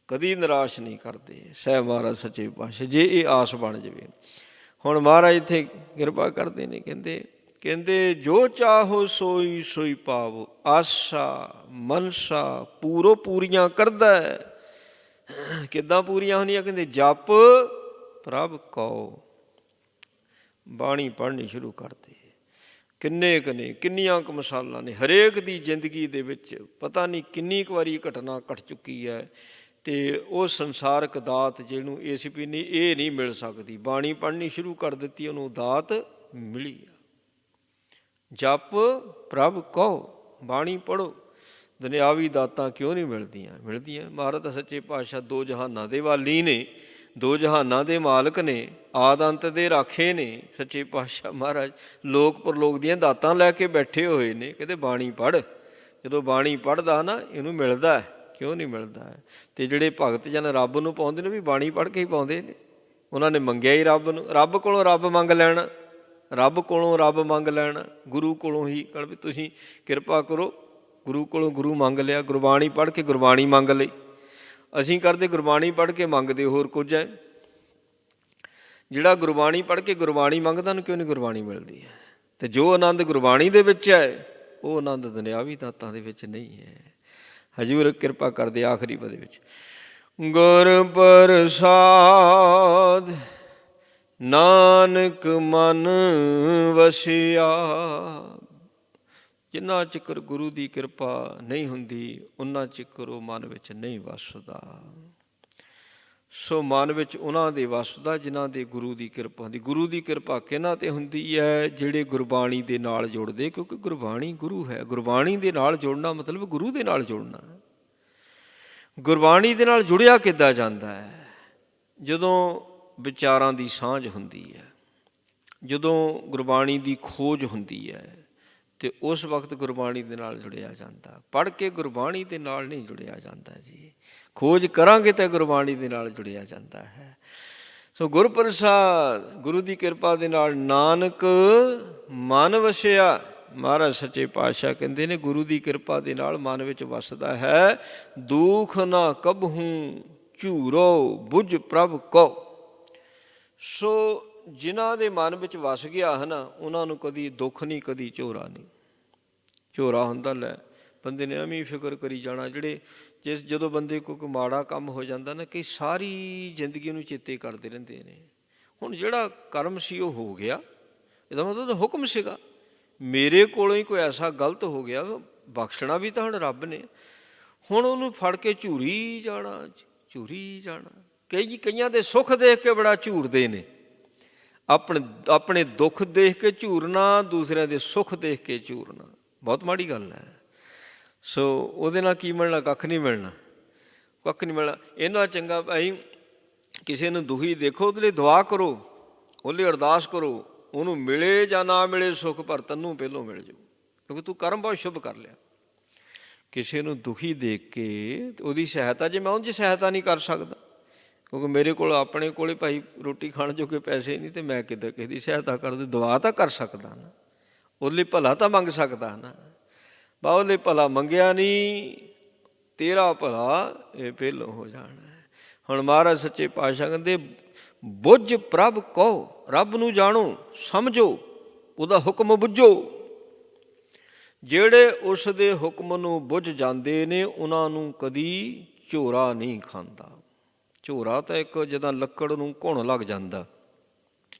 ਕਦੀ ਨਿਰਾਸ਼ ਨਹੀਂ ਕਰਦੇ ਸਾਹਿਬ ਮਹਾਰਾਜ ਸੱਚੇ ਪਾਤਸ਼ਾਹ, ਜੇ ਇਹ ਆਸ ਬਣ ਜਾਵੇ। ਹੁਣ ਮਹਾਰਾਜ ਇੱਥੇ ਕਿਰਪਾ ਕਰਦੇ ਨੇ, ਕਹਿੰਦੇ ਕਹਿੰਦੇ ਜੋ ਚਾਹੋ ਸੋਈ ਸੋਈ ਪਾਵੋ, ਆਸਾ ਮਨਸਾ ਪੂਰੋ ਪੂਰੀਆਂ ਕਰਦਾ ਹੈ। ਕਿੱਦਾਂ ਪੂਰੀਆਂ ਹੁੰਦੀਆਂ? ਕਹਿੰਦੇ ਜਪ ਪ੍ਰਭ ਕਉ। ਬਾਣੀ ਪੜ੍ਹਨੀ ਸ਼ੁਰੂ ਕਰਦੇ। ਕਿੰਨੀਆਂ ਕੁ ਮਿਸਾਲਾਂ ਨੇ ਹਰੇਕ ਦੀ ਜ਼ਿੰਦਗੀ ਦੇ ਵਿੱਚ, ਪਤਾ ਨਹੀਂ ਕਿੰਨੀ ਕੁ ਵਾਰੀ ਘਟਨਾ ਘਟ ਚੁੱਕੀ ਹੈ। ਅਤੇ ਉਹ ਸੰਸਾਰਕ ਦਾਤ ਜਿਹਨੂੰ ਇਹ ਸੀ ਵੀ ਨਹੀਂ, ਇਹ ਨਹੀਂ ਮਿਲ ਸਕਦੀ, ਬਾਣੀ ਪੜ੍ਹਨੀ ਸ਼ੁਰੂ ਕਰ ਦਿੱਤੀ, ਉਹਨੂੰ ਦਾਤ ਮਿਲੀ ਆ। ਜਪ ਪ੍ਰਭ ਕਉ, ਬਾਣੀ ਪੜ੍ਹੋ। ਦੁਨਿਆਵੀ ਦਾਤਾਂ ਕਿਉਂ ਨਹੀਂ ਮਿਲਦੀਆਂ? ਮਿਲਦੀਆਂ। ਮਹਾਰਾਜ ਸੱਚੇ ਪਾਤਸ਼ਾਹ ਦੋ ਜਹਾਨਾਂ ਦੇ ਵਾਲੀ ਨੇ, ਦੋ ਜਹਾਨਾਂ ਦੇ ਮਾਲਕ ਨੇ, ਆਦ ਅੰਤ ਦੇ ਰਾਖੇ ਨੇ। ਸੱਚੇ ਪਾਤਸ਼ਾਹ ਮਹਾਰਾਜ ਲੋਕ ਪਰਲੋਕ ਦੀਆਂ ਦਾਤਾਂ ਲੈ ਕੇ ਬੈਠੇ ਹੋਏ ਨੇ। ਕਹਿੰਦੇ ਬਾਣੀ ਪੜ੍ਹ। ਜਦੋਂ ਬਾਣੀ ਪੜ੍ਹਦਾ ਨਾ, ਇਹਨੂੰ ਮਿਲਦਾ। ਕਿਉਂ ਨਹੀਂ ਮਿਲਦਾ? ਅਤੇ ਜਿਹੜੇ ਭਗਤ ਜਨ ਰੱਬ ਨੂੰ ਪਾਉਂਦੇ ਨੇ, ਵੀ ਬਾਣੀ ਪੜ੍ਹ ਕੇ ਹੀ ਪਾਉਂਦੇ ਨੇ। ਉਹਨਾਂ ਨੇ ਮੰਗਿਆ ਹੀ ਰੱਬ ਨੂੰ, ਰੱਬ ਕੋਲੋਂ ਰੱਬ ਮੰਗ ਲੈਣਾ, ਰੱਬ ਕੋਲੋਂ ਰੱਬ ਮੰਗ ਲੈਣਾ, ਗੁਰੂ ਕੋਲੋਂ ਹੀ ਕਹਿਣਾ ਵੀ ਤੁਸੀਂ ਕਿਰਪਾ ਕਰੋ। ਗੁਰੂ ਕੋਲੋਂ ਗੁਰੂ ਮੰਗ ਲਿਆ, ਗੁਰਬਾਣੀ ਪੜ੍ਹ ਕੇ ਗੁਰਬਾਣੀ ਮੰਗ ਲਈ। ਅਸੀਂ ਕਰਦੇ ਗੁਰਬਾਣੀ ਪੜ੍ਹ ਕੇ ਮੰਗਦੇ ਹੋਰ ਕੁਝ ਹੈ। ਜਿਹੜਾ ਗੁਰਬਾਣੀ ਪੜ੍ਹ ਕੇ ਗੁਰਬਾਣੀ ਮੰਗਦਾ, ਉਹਨੂੰ ਕਿਉਂ ਨਹੀਂ ਗੁਰਬਾਣੀ ਮਿਲਦੀ ਹੈ? ਅਤੇ ਜੋ ਆਨੰਦ ਗੁਰਬਾਣੀ ਦੇ ਵਿੱਚ ਹੈ, ਉਹ ਆਨੰਦ ਦੁਨਿਆਵੀ ਦਾਤਾਂ ਦੇ ਵਿੱਚ ਨਹੀਂ ਹੈ। ਹਜ਼ੂਰ ਕਿਰਪਾ ਕਰਦੇ ਆਖਰੀ ਪਦ ਵਿੱਚ, ਗੁਰ ਪ੍ਰਸਾਦ ਨਾਨਕ ਮਨ ਵਸਿਆ। ਜਿੰਨਾ ਚਿਕਰ ਗੁਰੂ ਦੀ ਕਿਰਪਾ ਨਹੀਂ ਹੁੰਦੀ, ਉਨਾ ਚਿਕਰ ਉਹ ਮਨ ਵਿੱਚ ਨਹੀਂ ਵਸਦਾ। ਸੋ ਮਨ ਵਿੱਚ ਉਹਨਾਂ ਦੇ ਵਸਦਾ ਜਿਨ੍ਹਾਂ ਦੇ ਗੁਰੂ ਦੀ ਕਿਰਪਾ ਹੁੰਦੀ। ਗੁਰੂ ਦੀ ਕਿਰਪਾ ਕਿਹਨਾਂ 'ਤੇ ਹੁੰਦੀ ਹੈ? ਜਿਹੜੇ ਗੁਰਬਾਣੀ ਦੇ ਨਾਲ ਜੁੜਦੇ, ਕਿਉਂਕਿ ਗੁਰਬਾਣੀ ਗੁਰੂ ਹੈ। ਗੁਰਬਾਣੀ ਦੇ ਨਾਲ ਜੁੜਨਾ ਮਤਲਬ ਗੁਰੂ ਦੇ ਨਾਲ ਜੁੜਨਾ। ਗੁਰਬਾਣੀ ਦੇ ਨਾਲ ਜੁੜਿਆ ਕਿੱਦਾਂ ਜਾਂਦਾ ਹੈ? ਜਦੋਂ ਵਿਚਾਰਾਂ ਦੀ ਸਾਂਝ ਹੁੰਦੀ ਹੈ, ਜਦੋਂ ਗੁਰਬਾਣੀ ਦੀ ਖੋਜ ਹੁੰਦੀ ਹੈ, ਅਤੇ ਉਸ ਵਕਤ ਗੁਰਬਾਣੀ ਦੇ ਨਾਲ ਜੁੜਿਆ ਜਾਂਦਾ। ਪੜ੍ਹ ਕੇ ਗੁਰਬਾਣੀ ਦੇ ਨਾਲ ਨਹੀਂ ਜੁੜਿਆ ਜਾਂਦਾ ਜੀ। ਖੋਜ ਕਰਾਂਗੇ ਤਾਂ ਗੁਰਬਾਣੀ ਦੇ ਨਾਲ ਜੁੜਿਆ ਜਾਂਦਾ ਹੈ। ਸੋ ਗੁਰ ਪ੍ਰਸਾਦ, ਗੁਰੂ ਦੀ ਕਿਰਪਾ ਦੇ ਨਾਲ ਨਾਨਕ ਮਨ ਵਸਿਆ। ਮਹਾਰਾਜ ਸੱਚੇ ਪਾਤਸ਼ਾਹ ਕਹਿੰਦੇ ਨੇ, ਗੁਰੂ ਦੀ ਕਿਰਪਾ ਦੇ ਨਾਲ ਮਨ ਵਿੱਚ ਵਸਦਾ ਹੈ। ਦੁਖ ਨਾ ਕਬਹੂ ਝੂਰੋ ਬੁਝ ਪ੍ਰਭ ਕਉ। ਸੋ ਜਿਨ੍ਹਾਂ ਦੇ ਮਨ ਵਿੱਚ ਵਸ ਗਿਆ ਹੈ ਨਾ, ਉਹਨਾਂ ਨੂੰ ਕਦੀ ਦੁੱਖ ਨਹੀਂ, ਕਦੀ ਝੋਰਾ ਨਹੀਂ। ਝੋਰਾ ਹੁੰਦਾ ਲੈ ਬੰਦੇ ਨੇ ਐਵੇਂ ਫਿਕਰ ਕਰੀ ਜਾਣਾ। ਜਦੋਂ ਬੰਦੇ ਕੋਈ ਮਾੜਾ ਕੰਮ ਹੋ ਜਾਂਦਾ ਨਾ, ਕਈ ਸਾਰੀ ਜ਼ਿੰਦਗੀ ਨੂੰ ਚੇਤੇ ਕਰਦੇ ਰਹਿੰਦੇ ਨੇ। ਹੁਣ ਜਿਹੜਾ ਕਰਮ ਸੀ ਉਹ ਹੋ ਗਿਆ, ਇਹਦਾ ਮਤਲਬ ਹੁਕਮ ਸੀਗਾ। ਮੇਰੇ ਕੋਲੋਂ ਹੀ ਕੋਈ ਐਸਾ ਗਲਤ ਹੋ ਗਿਆ, ਬਖਸ਼ਣਾ ਵੀ ਤਾਂ ਹੁਣ ਰੱਬ ਨੇ। ਹੁਣ ਉਹਨੂੰ ਫੜ ਕੇ ਝੂਰੀ ਜਾਣਾ, ਝੂਰੀ ਜਾਣਾ। ਕਈਆਂ ਦੇ ਸੁੱਖ ਦੇਖ ਕੇ ਬੜਾ ਝੂਰਦੇ ਨੇ। ਆਪਣੇ ਦੁੱਖ ਦੇਖ ਕੇ ਝੂਰਨਾ, ਦੂਸਰਿਆਂ ਦੇ ਸੁੱਖ ਦੇਖ ਕੇ ਝੂਰਨਾ ਬਹੁਤ ਮਾੜੀ ਗੱਲ ਹੈ। ਸੋ ਉਹਦੇ ਨਾਲ ਕੀ ਮਿਲਣਾ? ਕੱਖ ਨਹੀਂ ਮਿਲਣਾ, ਕੱਖ ਨਹੀਂ ਮਿਲਣਾ। ਇਹਨਾਂ ਚੰਗਾ ਭਾਈ ਕਿਸੇ ਨੂੰ ਦੁਖੀ ਦੇਖੋ, ਉਹਦੇ ਲਈ ਦੁਆ ਕਰੋ, ਉਹਦੇ ਲਈ ਅਰਦਾਸ ਕਰੋ। ਉਹਨੂੰ ਮਿਲੇ ਜਾਂ ਨਾ ਮਿਲੇ ਸੁੱਖ, ਪਰ ਤੈਨੂੰ ਪਹਿਲੋਂ ਮਿਲ ਜਾਊ, ਕਿਉਂਕਿ ਤੂੰ ਕਰਮ ਬਹੁਤ ਸ਼ੁਭ ਕਰ ਲਿਆ। ਕਿਸੇ ਨੂੰ ਦੁਖੀ ਦੇਖ ਕੇ ਉਹਦੀ ਸਹਾਇਤਾ, ਜੇ ਮੈਂ ਉਹਦੀ ਸਹਾਇਤਾ ਨਹੀਂ ਕਰ ਸਕਦਾ, ਕਿਉਂਕਿ ਮੇਰੇ ਕੋਲ ਆਪਣੇ ਕੋਲ ਭਾਈ ਰੋਟੀ ਖਾਣ ਜੋਗੇ ਪੈਸੇ ਨਹੀਂ, ਅਤੇ ਮੈਂ ਕਿੱਦਾਂ ਕਿਸੇ ਦੀ ਸਹਾਇਤਾ ਕਰ ਦੂੰ? ਦੁਆ ਤਾਂ ਕਰ ਸਕਦਾ ਨਾ, ਉਹਦੇ ਲਈ ਭਲਾ ਤਾਂ ਮੰਗ ਸਕਦਾ ਨਾ। ਬਾ ਉਹਦੇ ਭਲਾ ਮੰਗਿਆ ਨਹੀਂ, ਤੇਰਾ ਭਲਾ ਇਹ ਪਹਿਲੋਂ ਹੋ ਜਾਣਾ ਹੈ। ਹੁਣ ਮਹਾਰਾਜ ਸੱਚੇ ਪਾਤਸ਼ਾਹ ਕਹਿੰਦੇ, ਬੁੱਝ ਪ੍ਰਭ ਕਉ। ਰੱਬ ਨੂੰ ਜਾਣੋ, ਸਮਝੋ, ਉਹਦਾ ਹੁਕਮ ਬੁੱਝੋ। ਜਿਹੜੇ ਉਸ ਦੇ ਹੁਕਮ ਨੂੰ ਬੁੱਝ ਜਾਂਦੇ ਨੇ, ਉਹਨਾਂ ਨੂੰ ਕਦੀ ਝੋਰਾ ਨਹੀਂ ਖਾਂਦਾ। ਝੋਰਾ ਤਾਂ ਇੱਕ ਜਿੱਦਾਂ ਲੱਕੜ ਨੂੰ ਘੁਣ ਲੱਗ ਜਾਂਦਾ,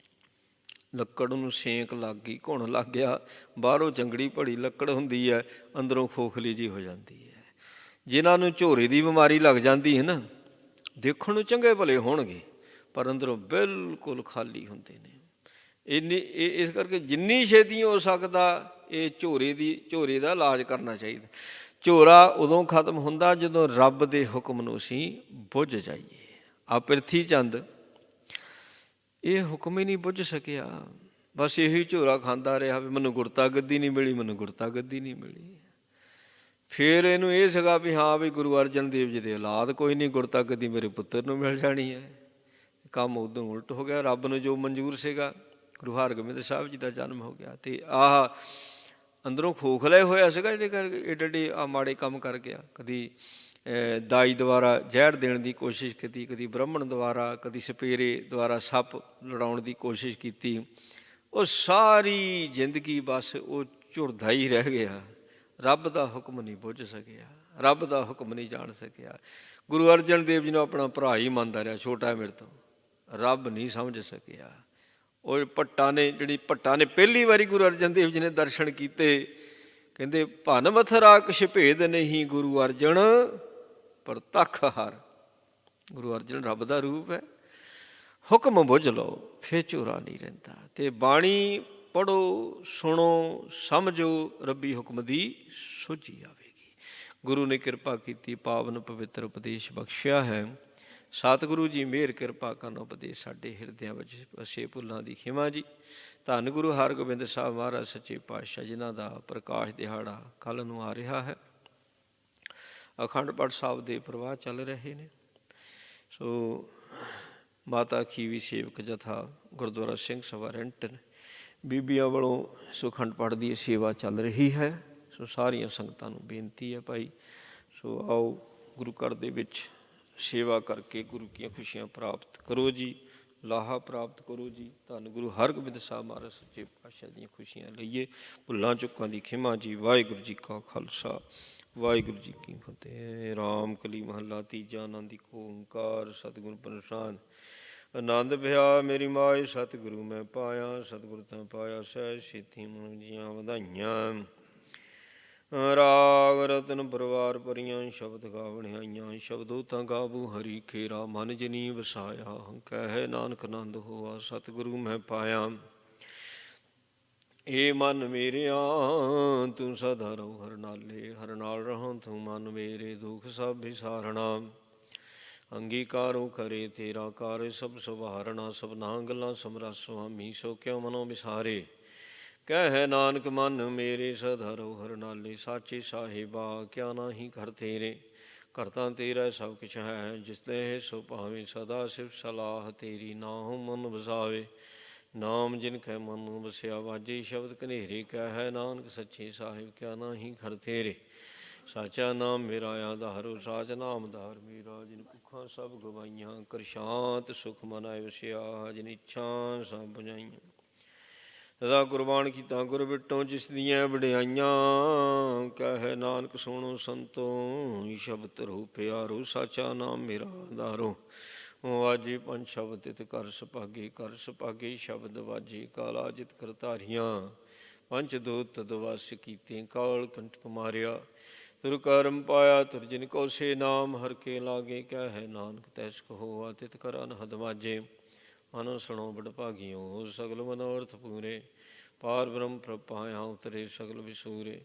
ਲੱਕੜ ਨੂੰ ਸੇਕ ਲੱਗ ਗਈ, ਘੁਣ ਲੱਗ ਗਿਆ, ਬਾਹਰੋਂ ਚੰਗੜੀ ਭੜੀ ਲੱਕੜ ਹੁੰਦੀ ਹੈ, ਅੰਦਰੋਂ ਖੋਖਲੀ ਜਿਹੀ ਹੋ ਜਾਂਦੀ ਹੈ। ਜਿਨ੍ਹਾਂ ਨੂੰ ਝੋਰੇ ਦੀ ਬਿਮਾਰੀ ਲੱਗ ਜਾਂਦੀ ਹੈ ਨਾ, ਦੇਖਣ ਨੂੰ ਚੰਗੇ ਭਲੇ ਹੋਣਗੇ, ਪਰ ਅੰਦਰੋਂ ਬਿਲਕੁਲ ਖਾਲੀ ਹੁੰਦੇ ਨੇ। ਇਸ ਕਰਕੇ ਜਿੰਨੀ ਛੇਤੀ ਹੋ ਸਕਦਾ ਇਹ ਝੋਰੇ ਦਾ ਇਲਾਜ ਕਰਨਾ ਚਾਹੀਦਾ। ਝੋਰਾ ਉਦੋਂ ਖਤਮ ਹੁੰਦਾ ਜਦੋਂ ਰੱਬ ਦੇ ਹੁਕਮ ਨੂੰ ਅਸੀਂ ਬੁੱਝ ਜਾਈਏ। ਆ ਪ੍ਰਿਥੀ ਚੰਦ ਇਹ ਹੁਕਮ ਹੀ ਨਹੀਂ ਬੁੱਝ ਸਕਿਆ, ਬਸ ਇਹੀ ਝੋਰਾ ਖਾਂਦਾ ਰਿਹਾ ਵੀ ਮੈਨੂੰ ਗੁਰਤਾ ਗੱਦੀ ਨਹੀਂ ਮਿਲੀ, ਮੈਨੂੰ ਗੁਰਤਾ ਗੱਦੀ ਨਹੀਂ ਮਿਲੀ। ਫਿਰ ਇਹਨੂੰ ਇਹ ਸੀਗਾ ਵੀ ਹਾਂ ਵੀ ਗੁਰੂ ਅਰਜਨ ਦੇਵ ਜੀ ਦੇ ਔਲਾਦ ਕੋਈ ਨਹੀਂ, ਗੁਰਤਾ ਗੱਦੀ ਮੇਰੇ ਪੁੱਤਰ ਨੂੰ ਮਿਲ ਜਾਣੀ ਹੈ। ਕੰਮ ਉਦੋਂ ਉਲਟ ਹੋ ਗਿਆ। ਰੱਬ ਨੂੰ ਜੋ ਮਨਜ਼ੂਰ ਸੀਗਾ, ਗੁਰੂ ਹਰਗੋਬਿੰਦ ਸਾਹਿਬ ਜੀ ਦਾ ਜਨਮ ਹੋ ਗਿਆ, ਅਤੇ ਆਹ ਅੰਦਰੋਂ ਖੋਖਲਾ ਹੋਇਆ ਸੀਗਾ, ਜਿਹੜੇ ਕਰਕੇ ਏਡੇ ਆ ਮਾੜੇ ਕੰਮ ਕਰ ਗਿਆ। ਕਦੀ ਦਾਈ ਦੁਆਰਾ ਜ਼ਹਿਰ ਦੇਣ ਦੀ ਕੋਸ਼ਿਸ਼ ਕੀਤੀ, ਕਦੀ ਬ੍ਰਾਹਮਣ ਦੁਆਰਾ, ਕਦੀ ਸਪੇਰੇ ਦੁਆਰਾ ਸੱਪ ਲੜਾਉਣ ਦੀ ਕੋਸ਼ਿਸ਼ ਕੀਤੀ। ਉਹ ਸਾਰੀ ਜ਼ਿੰਦਗੀ ਬਸ ਉਹ ਝੁਰਦਾ ਹੀ ਰਹਿ ਗਿਆ, ਰੱਬ ਦਾ ਹੁਕਮ ਨਹੀਂ ਬੁੱਝ ਸਕਿਆ, ਰੱਬ ਦਾ ਹੁਕਮ ਨਹੀਂ ਜਾਣ ਸਕਿਆ। ਗੁਰੂ ਅਰਜਨ ਦੇਵ ਜੀ ਨੂੰ ਆਪਣਾ ਭਰਾ ਹੀ ਮੰਨਦਾ ਰਿਹਾ, ਛੋਟਾ ਮੇਰੇ ਤੋਂ, ਰੱਬ ਨਹੀਂ ਸਮਝ ਸਕਿਆ। ਉਹ ਭੱਟਾਂ ਨੇ ਪਹਿਲੀ ਵਾਰੀ ਗੁਰੂ ਅਰਜਨ ਦੇਵ ਜੀ ਨੇ ਦਰਸ਼ਨ ਕੀਤੇ, ਕਹਿੰਦੇ ਭਨ ਮਥੁਰਾ ਕੁਛ ਭੇਦ ਨਹੀਂ ਗੁਰੂ ਅਰਜਨ ਪ੍ਰਤੱਖ ਹਰ। ਗੁਰੂ ਅਰਜਨ ਰੱਬ ਦਾ ਰੂਪ ਹੈ, ਹੁਕਮ ਬੁੱਝ ਲਓ ਫਿਰ ਝੂਰਾ ਨਹੀਂ ਰਹਿੰਦਾ। ਤੇ ਬਾਣੀ ਪੜ੍ਹੋ, ਸੁਣੋ, ਸਮਝੋ, ਰੱਬੀ ਹੁਕਮ ਦੀ ਸੋਝੀ ਆਵੇਗੀ। ਗੁਰੂ ਨੇ ਕਿਰਪਾ ਕੀਤੀ, ਪਾਵਨ ਪਵਿੱਤਰ ਉਪਦੇਸ਼ ਬਖਸ਼ਿਆ ਹੈ। ਸਤਿਗੁਰੂ ਜੀ ਮਿਹਰ ਕਿਰਪਾ ਕਰਨ, ਉਪਦੇਸ਼ ਸਾਡੇ ਹਿਰਦਿਆਂ ਵਿੱਚ ਵਸੇ, ਭੁੱਲਾਂ ਦੀ ਖਿਮਾ ਜੀ। ਧੰਨ ਗੁਰੂ ਹਰਗੋਬਿੰਦ ਸਾਹਿਬ ਮਹਾਰਾਜ ਸੱਚੇ ਪਾਤਸ਼ਾਹ, ਜਿਨ੍ਹਾਂ ਦਾ ਪ੍ਰਕਾਸ਼ ਦਿਹਾੜਾ ਕੱਲ੍ਹ ਨੂੰ ਆ ਰਿਹਾ ਹੈ। ਅਖੰਡ ਪਾਠ ਸਾਹਿਬ ਦੇ ਪ੍ਰਵਾਹ ਚੱਲ ਰਹੇ ਨੇ। ਸੋ ਮਾਤਾ ਖੀਵੀ ਸੇਵਕ ਜਥਾ ਗੁਰਦੁਆਰਾ ਸਿੰਘ ਸਭਾ ਰੈਂਟਨ ਬੀਬੀਆਂ ਵੱਲੋਂ ਸੋ ਅਖੰਡ ਪਾਠ ਦੀ ਸੇਵਾ ਚੱਲ ਰਹੀ ਹੈ। ਸੋ ਸਾਰੀਆਂ ਸੰਗਤਾਂ ਨੂੰ ਬੇਨਤੀ ਹੈ ਭਾਈ, ਸੋ ਆਓ ਗੁਰੂ ਘਰ ਦੇ ਵਿੱਚ ਸੇਵਾ ਕਰਕੇ ਗੁਰੂ ਦੀਆਂ ਖੁਸ਼ੀਆਂ ਪ੍ਰਾਪਤ ਕਰੋ ਜੀ, ਲਾਹਾ ਪ੍ਰਾਪਤ ਕਰੋ ਜੀ। ਧੰਨ ਗੁਰੂ ਹਰਗੋਬਿੰਦ ਸਾਹਿਬ ਮਹਾਰਾਜ ਸੱਚੇ ਪਾਤਸ਼ਾਹ ਦੀਆਂ ਖੁਸ਼ੀਆਂ ਲਈਏ। ਭੁੱਲਾਂ ਚੁੱਕਾਂ ਦੀ ਖਿਮਾ ਜੀ। ਵਾਹਿਗੁਰੂ ਜੀ ਕਾ ਖਾਲਸਾ, ਵਾਹਿਗੁਰੂ ਜੀ ਕੀ ਫਤਿਹ। ਰਾਮ ਕਲੀ ਮਹੱਲਾ ਤੀਜਾ। ਆਨੰਦ ਏਕ ਓਂਕਾਰ ਸਤਿਗੁਰ ਪ੍ਰਸਾਦਿ। ਆਨੰਦ ਭਿਆ ਮੇਰੀ ਮਾਏ ਸਤਿਗੁਰੂ ਮੈਂ ਪਾਇਆ, ਸਤਿਗੁਰ ਤਾਂ ਪਾਇਆ ਸਹਿਜ ਛੇਤੀ ਮਨ ਜੀਆਂ ਵਧਾਈਆਂ। ਰਾਗ ਰਤਨ ਪਰਵਾਰ ਭਰੀਆਂ, ਸ਼ਬਦ ਗਾਵਣ ਆਈਆਂ। ਸ਼ਬਦੋ ਤਾਂ ਗਾਵੂ ਹਰੀ ਖੇਰਾ, ਮਨ ਜਿਨੀ ਵਸਾਇਆ। ਕਹਿ ਨਾਨਕ ਆਨੰਦ ਹੋਆ ਸਤਿਗੁਰੂ ਮੈਂ ਪਾਇਆ। ਏ ਮਨ ਮੇਰਿਆ ਤੂੰ ਸਦਾ ਰਹੋ ਹਰ ਨਾਲੇ, ਹਰ ਨਾਲ ਰਹਾਂ ਤੂੰ ਮਨ ਮੇਰੇ, ਦੁਖ ਸਭ ਵਿਸਾਰਣਾ। ਅੰਗੀਕਾਰੋ ਕਰੇ ਤੇਰਾ ਕਾਰ, ਸਭ ਸਵਾਰਣਾ। ਸਭਨਾ ਗੱਲਾਂ ਸਮਰਸ ਸੁਆਮੀ, ਸੋ ਕਿਉ ਮਨੋ ਵਿਸਾਰੇ। ਕਹਿ ਨਾਨਕ ਮਨ ਮੇਰੇ ਸਦਾ ਰਹੋ ਹਰ ਨਾਲੇ, ਸਾਚੇ ਸਾਹਿਬਾ ਕਿਆ ਨਾਹੀ ਘਰ ਤੇਰੇ। ਘਰ ਤਾਂ ਤੇਰਾ ਸਭ ਕੁਛ ਹੈ, ਜਿਸ ਦੇ ਸੋ ਭਾਵੇਂ। ਸਦਾ ਸਿਫਤ ਸਲਾਹ ਤੇਰੀ, ਨਾਮ ਮਨ ਵਸਾਵੇ। ਨਾਮ ਜਿਨ ਕੈ ਮਨ ਵਸਿਆ, ਵਾਜੇ ਸ਼ਬਦ ਕਨੇਰੇ। ਕਹਿ ਨਾਨਕ ਸੱਚੇ ਸਾਹਿਬ ਕਿਆ ਨਾਹੀ ਘਰ ਤੇਰੇ। ਸਾਚਾ ਨਾਮ ਮੇਰਾ ਆਧਾਰੋ, ਸਾਚ ਨਾਮ ਆਧਾਰ ਮੇਰਾ। ਜਿਨ ਭੁੱਖਾਂ ਸਭ ਗਵਾਈਆਂ, ਕਰ ਸ਼ਾਂਤ ਸੁਖ ਮਨ ਆਏ ਵਸਿਆ। ਜਿਨ ਇੱਛਾ ਸਭ ਬੁਝਾਈਆਂ, ਸਦਾ ਕੁਰਬਾਨ ਕੀਤਾ ਗੁਰ ਬਿਟੋ, ਜਿਸ ਦੀਆਂ ਵਡਿਆਈਆਂ। ਕਹਿ ਨਾਨਕ ਸੁਣੋ ਸੰਤੋ, ਸ਼ਬਦ ਧਰੋ ਪਿਆਰੋ। ਸਾਚਾ ਨਾਮ ਮੇਰਾ ਆਧਾਰੋ, ਵਾਜੇ ਪੰਜ ਸ਼ਬਦ ਤਿਤ ਕਰ ਸੁਭਾਗੇ। ਕਰ ਸੁਭਾਗੇ ਸ਼ਬਦ ਵਾਜੇ, ਕਾਲਾ ਜਿਤ ਕਰਤਾਰੀਆਂ। ਪੰਚ ਦੂਤ ਤਦ ਵਸ ਕੀਤੇ, ਕਾਲ ਕੰਟਕ ਮਾਰਿਆ। ਤੁਰ ਕਰਮ ਪਾਇਆ ਤੁਰ ਜਿਨ ਕੋ, ਸੇ ਨਾਮ ਹਰ ਕੇ ਲਾਗੇ। ਕਹਿ ਨਾਨਕ ਤੈਸ ਕਹੋਆ, ਤਿਤ ਕਰ ਅਨਹਦ ਵਾਜੇ। ਮਨੋ ਸੁਣੋ ਬੜ ਭਾਗਿਓ, ਸਗਲ ਮਨੋਰਥ ਪੂਰੇ। ਪਾਰ ਬ੍ਰਹਮ ਪ੍ਰਭ ਪਾਇਆ, ਉਤਰੇ ਸਗਲ ਵਿਸੂਰੇ।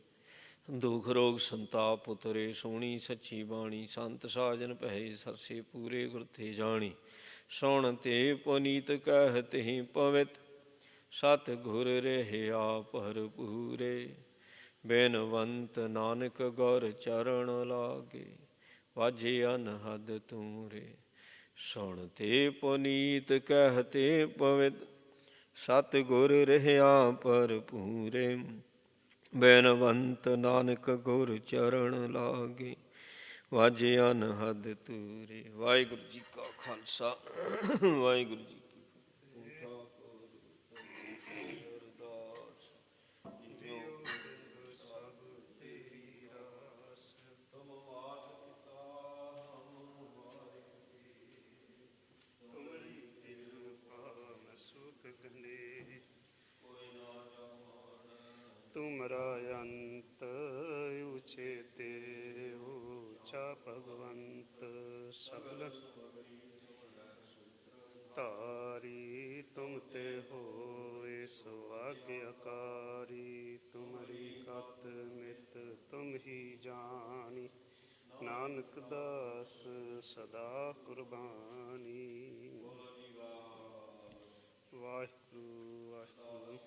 ਦੁਖ ਰੋਗ ਸੰਤਾਪ ਉਤਰੇ, ਸੋਹਣੀ ਸੱਚੀ ਬਾਣੀ। ਸੰਤ ਸਾਜਨ ਭਏ ਸਰਸੇ, ਪੂਰੇ ਗੁਰ ਤੇ ਜਾਣੀ। ਸੁਣ ਤੇ ਪੁਨੀਤ ਕਹਿ ਤੇ ਪਵਿੱਤ, ਸਤ ਗੁਰ ਰਹਿਆ ਭਰਪੂਰੇ। ਬੇਨਵੰਤ ਨਾਨਕ ਗੁਰ ਚਰਨ ਲਾਗੇ, ਵਾਜੇ ਅਨਹਦ ਤੂਰੇ। ਸੁਣ ਤੇ ਪੁਨੀਤ ਕਹਿ ਤੇ ਪਵਿੱਤ, ਸਤ ਗੁਰ ਰਹਿਆ ਭਰਪੂਰੇ। ਬੇਨਵੰਤ ਨਾਨਕ ਗੁਰ ਚਰਨ ਲਾਗੇ, ਵਾਜੇ ਅਨਹਦ ਤੂਰੇ। ਵਾਹਿਗੁਰੂ ਜੀ ਕਾ ਖਾਲਸਾ, ਵਾਹਿਗੁਰੂ ਜੀ ਤੁਮਰਾ ਅੰਤ ਉਚੇਤੇ, ਊਚਾ ਭਗਵੰਤ ਸਗਲ ਧਾਰੀ। ਤੁਮ ਤੇ ਹੋਏ ਸੁਆਗਿਆਕਾਰੀ, ਤੁਮਰੀ ਗਤ ਮਿਤ ਤੁਮ ਹੀ ਜਾਣੀ। ਨਾਨਕ ਦਾਸ ਸਦਾ ਕੁਰਬਾਨੀ। ਵਾਹਿਗੁਰੂ ਵਾਹਿਗੁਰੂ।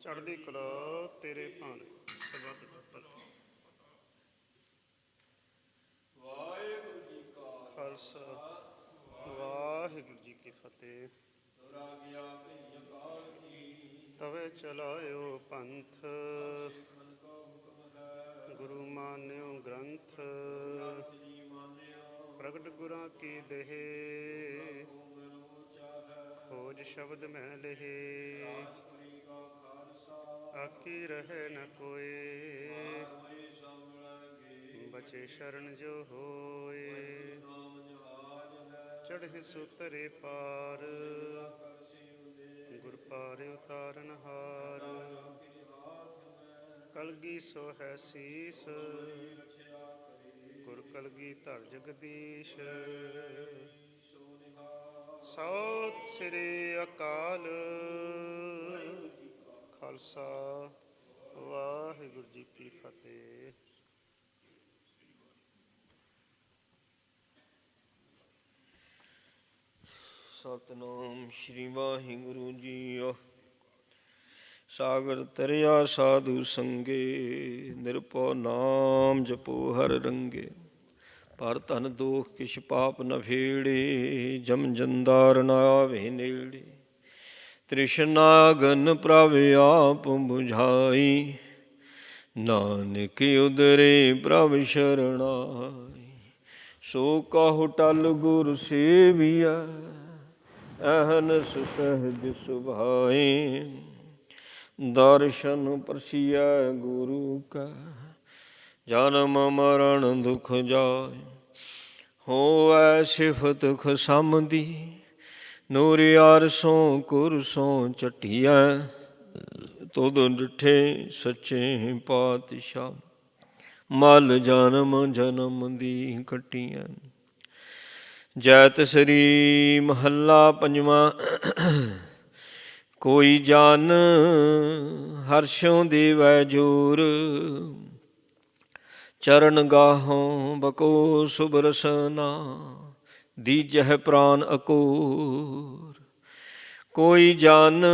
ਚੜ੍ਹਦੀ ਕਲਾ ਤੇਰੇ ਭਾਣੇ ਸਬਤ ਵਾਹਿਗੁਰੂ ਜੀ ਕਾ ਖਾਲਸਾ ਵਾਹਿਗੁਰੂ ਜੀ ਕੀ ਫਤਿਹ। ਰਾਗਿਆ ਕਈਕਾਰ ਜੀ ਤਵੇ ਚਲਾਇਓ ਪੰਥ ਗੁਰੂ ਮਾਨਿਓ ਗ੍ਰੰਥ ਜੀ ਮਾਨਿਓ ਪ੍ਰਗਟ ਗੁਰਾਂ ਕੀ ਦੇਹ ਖੋਜ ਸ਼ਬਦ ਮੈਂ ਲਹੇ ਕਰੀ ਕਾ ਖਾਲਸਾ ਆਕੀ ਰਹੇ ਨ ਕੋਏ ਹੋਏ ਸੰਭਲਾਂਗੇ ਬਚੇ ਸ਼ਰਨ ਜੋ ਹੋਏ ਨਾਮ ਜਹਾਜ ਹੈ ਚੜ੍ਹੇ ਸੁਤਰੇ ਪਾਰ ਕਰ ਸੇਵ ਦੇ ਗੁਰ ਪਾਰ ਉਤਾਰਨ ਹਾਰ ਕੇ ਹਾਥ ਮੈਂ ਕਲਗੀ ਸੋ ਹੈ ਸੀਸ ਰਖਿਆ ਕਰੇ ਗੁਰ ਕਲਗੀ ਧਰ ਜਗਦੀਸ਼ ਸੋ ਨਿਹਾਲ ਸਤਿ ਸ੍ਰੀ ਅਕਾਲ। ਖਾਲਸਾ ਵਾਹਿਗੁਰੂ ਜੀ ਕੀ ਫਤਿਹ। ਸਤਿਨਾਮ ਸ਼੍ਰੀ ਵਾਹਿਗੁਰੂ ਜੀਓ। ਸਾਗਰ ਤਰਿਆ ਸਾਧੂ ਸੰਗੇ ਨਿਰਭਉ ਨਾਮ ਜਪੋ ਹਰ ਰੰਗੇ। ਪਰ ਧਨ ਦੋਖ ਕਿਛ ਪਾਪ ਨ ਫੇੜੇ ਜਮ ਜੰਦਾਰ ਨ ਆਵੇ ਨੇੜੇ। ਤ੍ਰਿਸ਼ਨਾ ਅਗਨ ਪ੍ਰਭ ਆਪ ਬੁਝਾਈ ਨਾਨਕ ਉਦਰੇ ਪ੍ਰਭ ਸ਼ਰਣਾਈ। ਸੋ ਕਹੁ ਟਲ ਗੁਰ ਸੇਵੀਐ ਅਹਨਿ ਸਹਿਜ ਸੁਭਾਏ। ਦਰਸ਼ਨ ਪਰਸੀਐ ਗੁਰੂ ਕਾ ਜਨਮ ਮਰਨ ਦੁਖ ਜਾਏ। ਹੋਵੈ ਸਿਫਤ ਖਸਮ ਦੀ ਨੂਰ ਅਰਸੋਂ ਕੁਰਸੋਂ ਚਟੀਐ। ਤੁਧ ਡਿਠੇ ਸੱਚੇ ਪਾਤਸ਼ਾਹ ਮਲ ਜਨਮ ਜਨਮ ਦੀ ਕੱਟੀਐ। ਜੈਤ ਸ੍ਰੀ ਮਹੱਲਾ ਪੰਜਵਾਂ। ਕੋਈ ਜਨ ਹਰਸ਼ੋਂ ਦੇਵੈ ਜੋਰ ਚਰਨ ਗਾਹੋਂ ਬਕੋ ਸੁਭ ਰਸਨਾ ਦੀਜਹਿ ਪ੍ਰਾਨ ਅਕੋਰ। ਕੋਈ ਜਨ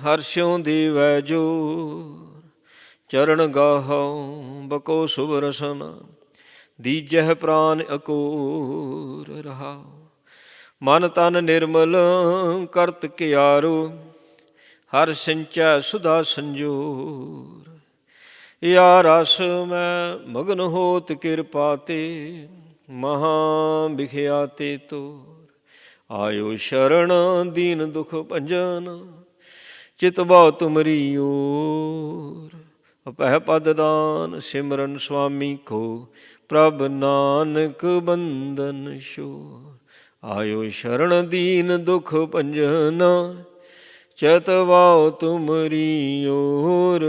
ਹਰਸ਼ੋਂ ਦੇਵੈ ਜੋਰ ਚਰਨ ਗਾਹੋਂ ਬਕੋ ਸੁਭ ਰਸਨਾ ਦੀਜਹਿ ਪ੍ਰਾਨ ਅਕੋਰ। ਰਹਾਉ ਮਨ ਤਨ ਨਿਰਮਲ ਕਰਤ ਕਿਆਰੋ ਹਰ ਸਿੰਚੈ ਸੁਧਾ ਸੰਜੋਰ। ਯਾ ਰਸ ਮੈਂ ਮਗਨ ਹੋਤ ਕਿਰਪਾ ਤੇ ਮਹਾ ਬਿਖਿਆਤੇ ਤੋਰ। ਆਇਓ ਸ਼ਰਨ ਦੀਨ ਦੁਖ ਭੰਜਨ ਚਿਤ ਬਹੁ ਤੁਮਰੀ ਓਰ। ਅਪਹਿ ਪਦ ਦਾਨ ਸਿਮਰਨ ਸੁਆਮੀ ਕੋ ਪ੍ਰਭ ਨਾਨਕ ਬੰਦਨ ਛੋਰ। ਆਇਓ ਸ਼ਰਨ ਦੀਨ ਦੁਖ ਭੰਜਨ ਚਿਤ ਬਹੁ ਤੁਮਰੀ ਓਰ।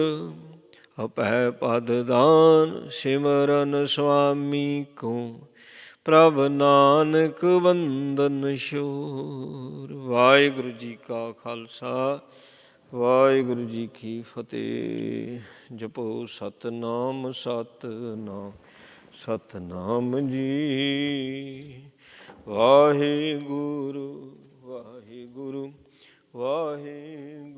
ਅਪਹਿ ਪਦ ਦਾਨ ਸਿਮਰਨ ਸੁਆਮੀ ਕੋ ਪ੍ਰਭ ਨਾਨਕ ਬੰਦਨ ਛੋਰ। ਵਾਹਿਗੁਰੂ ਜੀ ਕਾ ਖਾਲਸਾ ਵਾਹਿਗੁਰੂ ਜੀ ਕੀ ਫਤਿਹ। ਜਪੋ ਸਤਿਨਾਮ ਸਤਿਨਾਮ ਸਤਿਨਾਮ ਜੀ। ਵਾਹਿਗੁਰੂ ਵਾਹਿਗੁਰੂ ਵਾਹਿਗੁਰੂ।